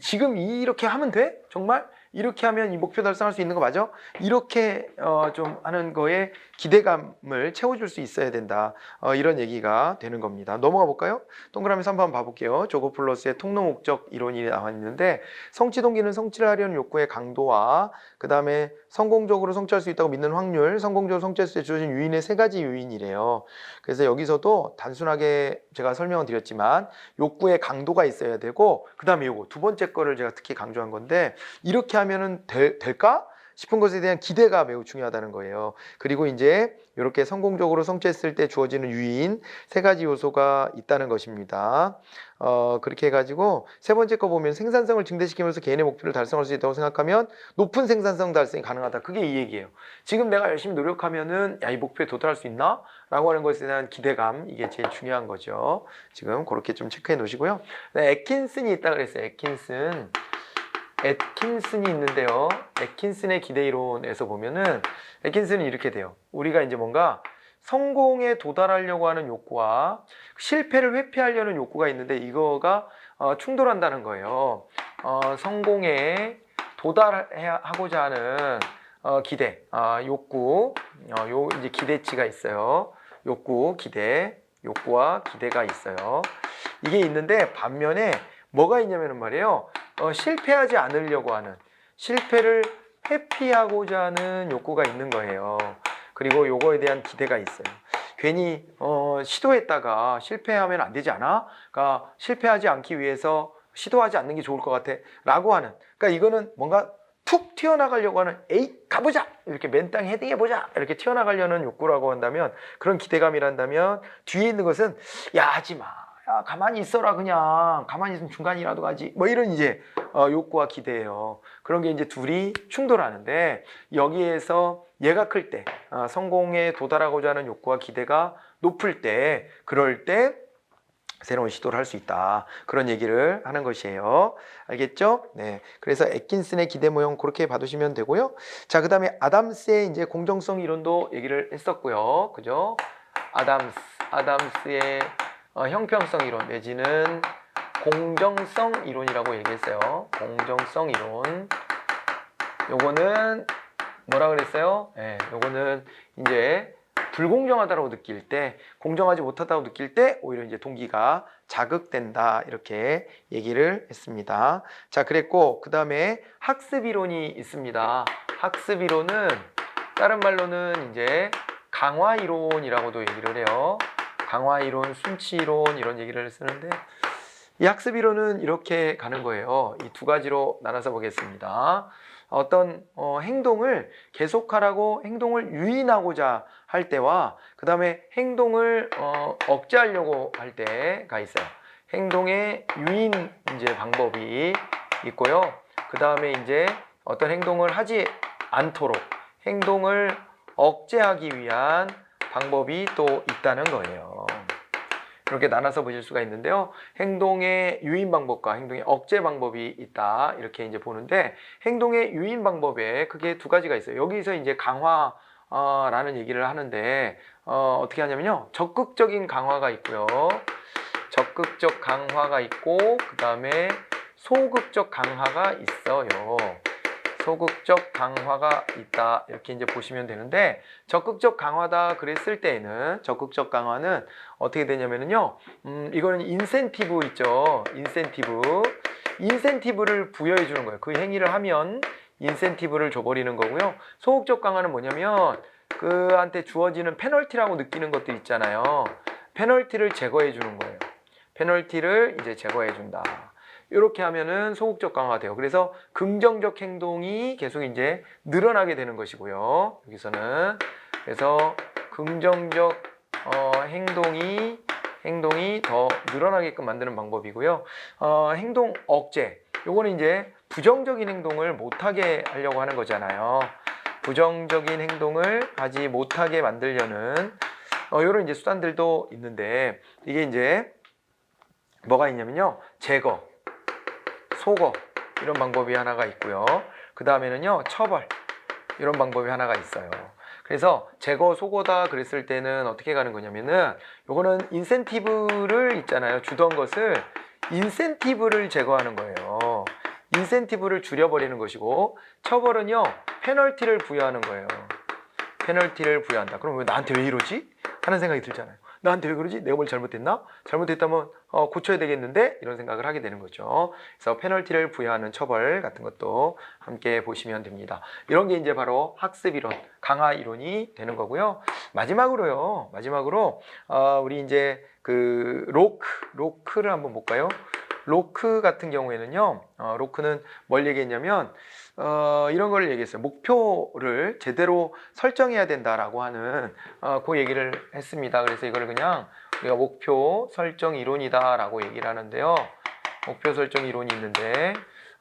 S1: 지금 이렇게 하면 돼? 정말? 이렇게 하면 이 목표 달성할 수 있는 거 맞아? 이렇게 좀 하는 거에 기대감을 채워줄 수 있어야 된다. 이런 얘기가 되는 겁니다. 넘어가 볼까요? 동그라미 3번 한번 봐볼게요. 조고플러스의 통로 목적 이론이 나와 있는데, 성취 동기는 성취를 하려는 욕구의 강도와 그 다음에 성공적으로 성취할 수 있다고 믿는 확률, 성공적으로 성취할 때 주어진 요인의 세 가지 요인이래요. 그래서 여기서도 단순하게 제가 설명을 드렸지만 욕구의 강도가 있어야 되고, 그 다음에 요거 두 번째 거를 제가 특히 강조한 건데, 이렇게 하면은 될까 싶은 것에 대한 기대가 매우 중요하다는 거예요. 그리고 이제 이렇게 성공적으로 성취했을 때 주어지는 유인 세 가지 요소가 있다는 것입니다. 그렇게 해가지고 세 번째 거 보면 생산성을 증대시키면서 개인의 목표를 달성할 수 있다고 생각하면 높은 생산성 달성이 가능하다. 그게 이 얘기예요. 지금 내가 열심히 노력하면은 이 목표에 도달할 수 있나? 라고 하는 것에 대한 기대감, 이게 제일 중요한 거죠. 지금 그렇게 좀 체크해 놓으시고요. 네, 애킨슨이 있다 그랬어요. 애킨슨이 있는데요. 애킨슨의 기대 이론에서 보면은 애킨슨은 이렇게 돼요. 우리가 이제 뭔가 성공에 도달하려고 하는 욕구와 실패를 회피하려는 욕구가 있는데, 이거가 충돌한다는 거예요. 성공에 도달하고자 하는 기대, 욕구, 이제 기대치가 있어요. 욕구와 기대가 있어요. 이게 있는데, 반면에 뭐가 있냐면 말이에요. 실패하지 않으려고 하는, 실패를 회피하고자 하는 욕구가 있는 거예요. 그리고 요거에 대한 기대가 있어요. 괜히 시도했다가 실패하면 안 되지 않아? 그러니까 실패하지 않기 위해서 시도하지 않는 게 좋을 것 같아 라고 하는, 그러니까 이거는 뭔가 툭 튀어나가려고 하는, 에이 가보자, 이렇게 맨땅 헤딩해보자, 이렇게 튀어나가려는 욕구라고 한다면, 그런 기대감이란다면, 뒤에 있는 것은 야 하지마, 야 가만히 있어라, 그냥 가만히 있으면 중간이라도 가지, 뭐 이런 이제 욕구와 기대예요. 그런 게 이제 둘이 충돌하는데, 여기에서 얘가 클 때, 성공에 도달하고자 하는 욕구와 기대가 높을 때, 그럴 때 새로운 시도를 할 수 있다. 그런 얘기를 하는 것이에요. 알겠죠? 네. 그래서 애킨슨의 기대 모형 그렇게 봐두시면 되고요. 자, 그 다음에 아담스의 이제 공정성 이론도 얘기를 했었고요. 그죠? 아담스의 형평성 이론 내지는 공정성 이론이라고 얘기했어요. 공정성 이론. 요거는 뭐라 그랬어요? 네, 요거는 이제 불공정하다고 느낄 때, 공정하지 못하다고 느낄 때 오히려 이제 동기가 자극된다, 이렇게 얘기를 했습니다. 자, 그랬고 그 다음에 학습 이론이 있습니다. 학습 이론은 다른 말로는 이제 강화 이론이라고도 얘기를 해요. 강화 이론, 순치 이론, 이런 얘기를 쓰는데, 이 학습 이론은 이렇게 가는 거예요. 이 두 가지로 나눠서 보겠습니다. 어떤 행동을 계속하라고, 행동을 유인하고자 할 때와, 그 다음에 행동을 억제하려고 할 때가 있어요. 행동의 유인 이제 방법이 있고요. 그 다음에 이제 어떤 행동을 하지 않도록 행동을 억제하기 위한 방법이 또 있다는 거예요. 이렇게 나눠서 보실 수가 있는데요. 행동의 유인 방법과 행동의 억제 방법이 있다, 이렇게 이제 보는데, 행동의 유인 방법에 크게 두 가지가 있어요. 여기서 이제 강화라는 얘기를 하는데, 어떻게 하냐면요. 적극적인 강화가 있고요. 적극적 강화가 있고, 그 다음에 소극적 강화가 있어요. 소극적 강화가 있다, 이렇게 이제 보시면 되는데, 적극적 강화다 그랬을 때에는, 적극적 강화는 어떻게 되냐면요, 이거는 인센티브 있죠. 인센티브를 부여해 주는 거예요. 그 행위를 하면 인센티브를 줘버리는 거고요. 소극적 강화는 뭐냐면 그한테 주어지는 페널티라고 느끼는 것들 있잖아요. 페널티를 제거해 주는 거예요. 페널티를 이제 제거해 준다. 이렇게 하면은 소극적 강화가 돼요. 그래서 긍정적 행동이 계속 이제 늘어나게 되는 것이고요. 여기서는 그래서 긍정적 행동이 더 늘어나게끔 만드는 방법이고요. 행동 억제. 요거는 이제 부정적인 행동을 못하게 하려고 하는 거잖아요. 부정적인 행동을 하지 못하게 만들려는 이런 이제 수단들도 있는데, 이게 이제 뭐가 있냐면요, 제거, 소거 이런 방법이 하나가 있고요. 그 다음에는요, 처벌 이런 방법이 하나가 있어요. 그래서 제거, 소거다 그랬을 때는 어떻게 가는 거냐면은, 요거는 인센티브를 있잖아요. 주던 것을 인센티브를 제거하는 거예요. 인센티브를 줄여버리는 것이고, 처벌은요, 페널티를 부여하는 거예요. 페널티를 부여한다. 그럼 왜 나한테 왜 이러지? 하는 생각이 들잖아요. 나한테 왜 그러지? 내가 뭘 잘못했나? 잘못했다면 고쳐야 되겠는데? 이런 생각을 하게 되는 거죠. 그래서 페널티를 부여하는 처벌 같은 것도 함께 보시면 됩니다. 이런 게 이제 바로 학습 이론, 강화 이론이 되는 거고요. 마지막으로 우리 이제 그 로크를 한번 볼까요? 로크 같은 경우에는요, 로크는 뭘 얘기했냐면, 이런 걸 얘기했어요. 목표를 제대로 설정해야 된다라고 하는 그 얘기를 했습니다. 그래서 이걸 그냥 우리가 목표 설정 이론이다라고 얘기를 하는데요. 목표 설정 이론이 있는데,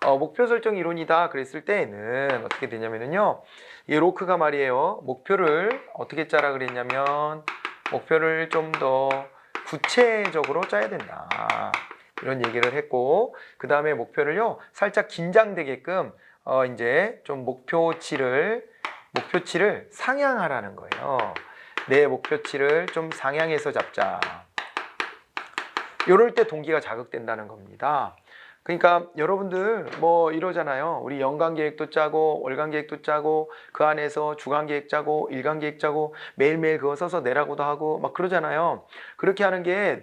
S1: 목표 설정 이론이다 그랬을 때에는 어떻게 되냐면요, 이 로크가 말이에요. 목표를 어떻게 짜라 그랬냐면, 목표를 좀 더 구체적으로 짜야 된다. 이런 얘기를 했고, 그 다음에 목표를요, 살짝 긴장되게끔 이제 좀 목표치를 상향하라는 거예요. 내 목표치를 좀 상향해서 잡자. 이럴 때 동기가 자극된다는 겁니다. 그러니까 여러분들 뭐 이러잖아요. 우리 연간 계획도 짜고 월간 계획도 짜고 그 안에서 주간 계획 짜고 일간 계획 짜고 매일매일 그거 써서 내라고도 하고 막 그러잖아요. 그렇게 하는 게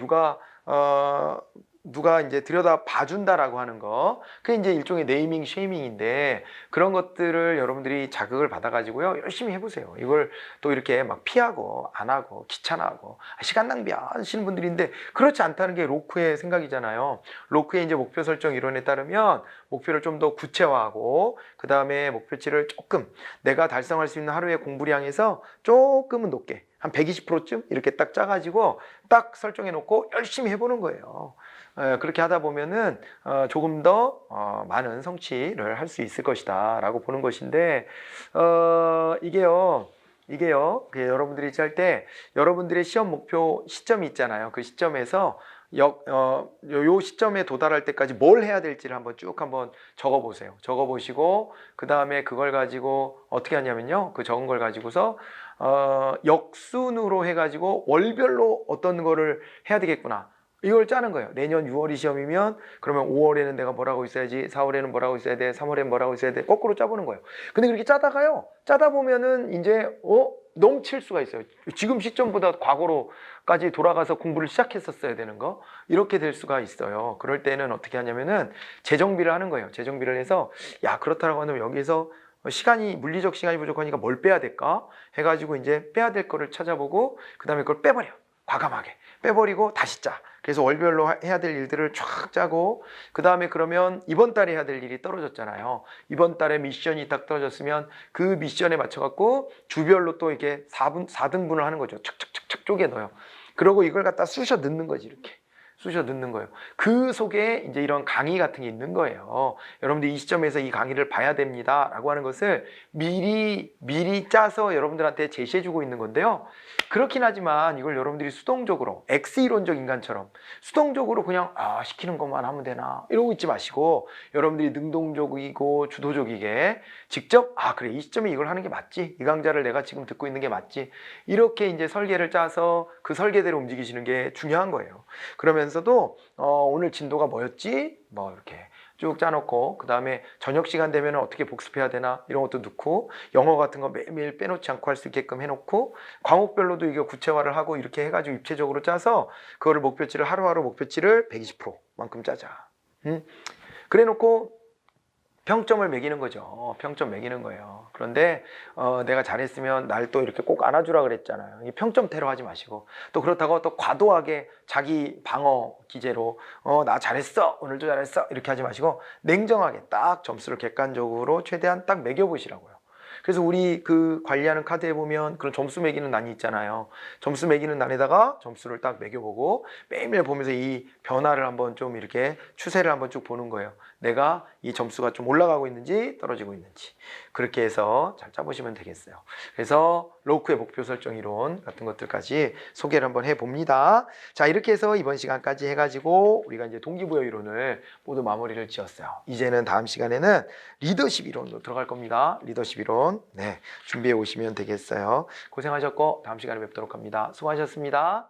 S1: 누가 이제 들여다 봐준다라고 하는 거, 그게 이제 일종의 네이밍 쉐이밍인데, 그런 것들을 여러분들이 자극을 받아가지고요, 열심히 해보세요. 이걸 또 이렇게 막 피하고 안 하고 귀찮아하고 시간 낭비하시는 분들인데, 그렇지 않다는 게 로크의 생각이잖아요. 로크의 이제 목표 설정 이론에 따르면 목표를 좀 더 구체화하고, 그 다음에 목표치를 조금 내가 달성할 수 있는 하루의 공부량에서 조금은 높게 한 120%쯤 이렇게 딱 짜가지고 딱 설정해 놓고 열심히 해보는 거예요. 그렇게 하다 보면은 조금 더 많은 성취를 할 수 있을 것이다 라고 보는 것인데, 이게요 여러분들이 짤 때 여러분들의 시험 목표 시점이 있잖아요. 그 시점에서 요 시점에 도달할 때까지 뭘 해야 될지를 한번 적어보세요. 적어보시고 그 다음에 그걸 가지고 어떻게 하냐면요, 그 적은 걸 가지고서 역순으로 해가지고 월별로 어떤 거를 해야 되겠구나, 이걸 짜는 거예요. 내년 6월이 시험이면 그러면 5월에는 내가 뭐라고 있어야지, 4월에는 뭐라고 있어야 돼, 3월에는 뭐라고 있어야 돼, 거꾸로 짜보는 거예요. 근데 그렇게 짜다 보면은 이제 넘칠 수가 있어요. 지금 시점보다 과거로까지 돌아가서 공부를 시작했었어야 되는 거, 이렇게 될 수가 있어요. 그럴 때는 어떻게 하냐면은 재정비를 하는 거예요. 재정비를 해서, 야, 그렇다고 하면 여기서 물리적 시간이 부족하니까 뭘 빼야 될까 해가지고 이제 빼야 될 거를 찾아보고, 그 다음에 그걸 빼버려. 과감하게 빼버리고 다시 짜. 그래서 월별로 해야 될 일들을 쫙 짜고, 그 다음에 그러면 이번 달에 해야 될 일이 떨어졌잖아요. 이번 달에 미션이 딱 떨어졌으면 그 미션에 맞춰갖고 주별로 또 이렇게 4등분을 하는 거죠. 착착착착 쪼개 넣어요. 그러고 이걸 갖다 쑤셔 넣는 거지, 이렇게. 쑤셔 넣는 거예요. 그 속에 이제 이런 강의 같은 게 있는 거예요. 여러분들 이 시점에서 이 강의를 봐야 됩니다 라고 하는 것을 미리 짜서 여러분들한테 제시해주고 있는 건데요. 그렇긴 하지만 이걸 여러분들이 수동적으로 X이론적 인간처럼 수동적으로 그냥 시키는 것만 하면 되나 이러고 있지 마시고, 여러분들이 능동적이고 주도적이게 직접 그래, 이 시점에 이걸 하는 게 맞지, 이 강좌를 내가 지금 듣고 있는 게 맞지, 이렇게 이제 설계를 짜서 그 설계대로 움직이시는 게 중요한 거예요. 그러면서도 오늘 진도가 뭐였지? 뭐 이렇게 쭉 짜놓고, 그 다음에 저녁 시간 되면 어떻게 복습해야 되나 이런 것도 넣고, 영어 같은 거 매일매일 빼놓지 않고 할 수 있게끔 해놓고, 과목별로도 이게 구체화를 하고 이렇게 해가지고 입체적으로 짜서 그거를 하루하루 목표치를 120%만큼 짜자. 그래 놓고 평점을 매기는 거죠. 평점 매기는 거예요. 그런데 내가 잘했으면 날 또 이렇게 꼭 안아주라 그랬잖아요. 이 평점 테러 하지 마시고, 또 그렇다고 또 과도하게 자기 방어 기제로 나 잘했어, 오늘도 잘했어, 이렇게 하지 마시고 냉정하게 딱 점수를 객관적으로 최대한 딱 매겨보시라고요. 그래서 우리 그 관리하는 카드에 보면 그런 점수 매기는 난이 있잖아요. 점수 매기는 난에다가 점수를 딱 매겨보고 매일매일 보면서 이 변화를 한번 좀 이렇게 추세를 한번 쭉 보는 거예요. 내가 이 점수가 좀 올라가고 있는지 떨어지고 있는지, 그렇게 해서 잘 짜보시면 되겠어요. 그래서 로크의 목표 설정 이론 같은 것들까지 소개를 한번 해봅니다. 자, 이렇게 해서 이번 시간까지 해가지고 우리가 이제 동기부여 이론을 모두 마무리를 지었어요. 이제는 다음 시간에는 리더십 이론으로 들어갈 겁니다. 리더십 이론, 네, 준비해 오시면 되겠어요. 고생하셨고 다음 시간에 뵙도록 합니다. 수고하셨습니다.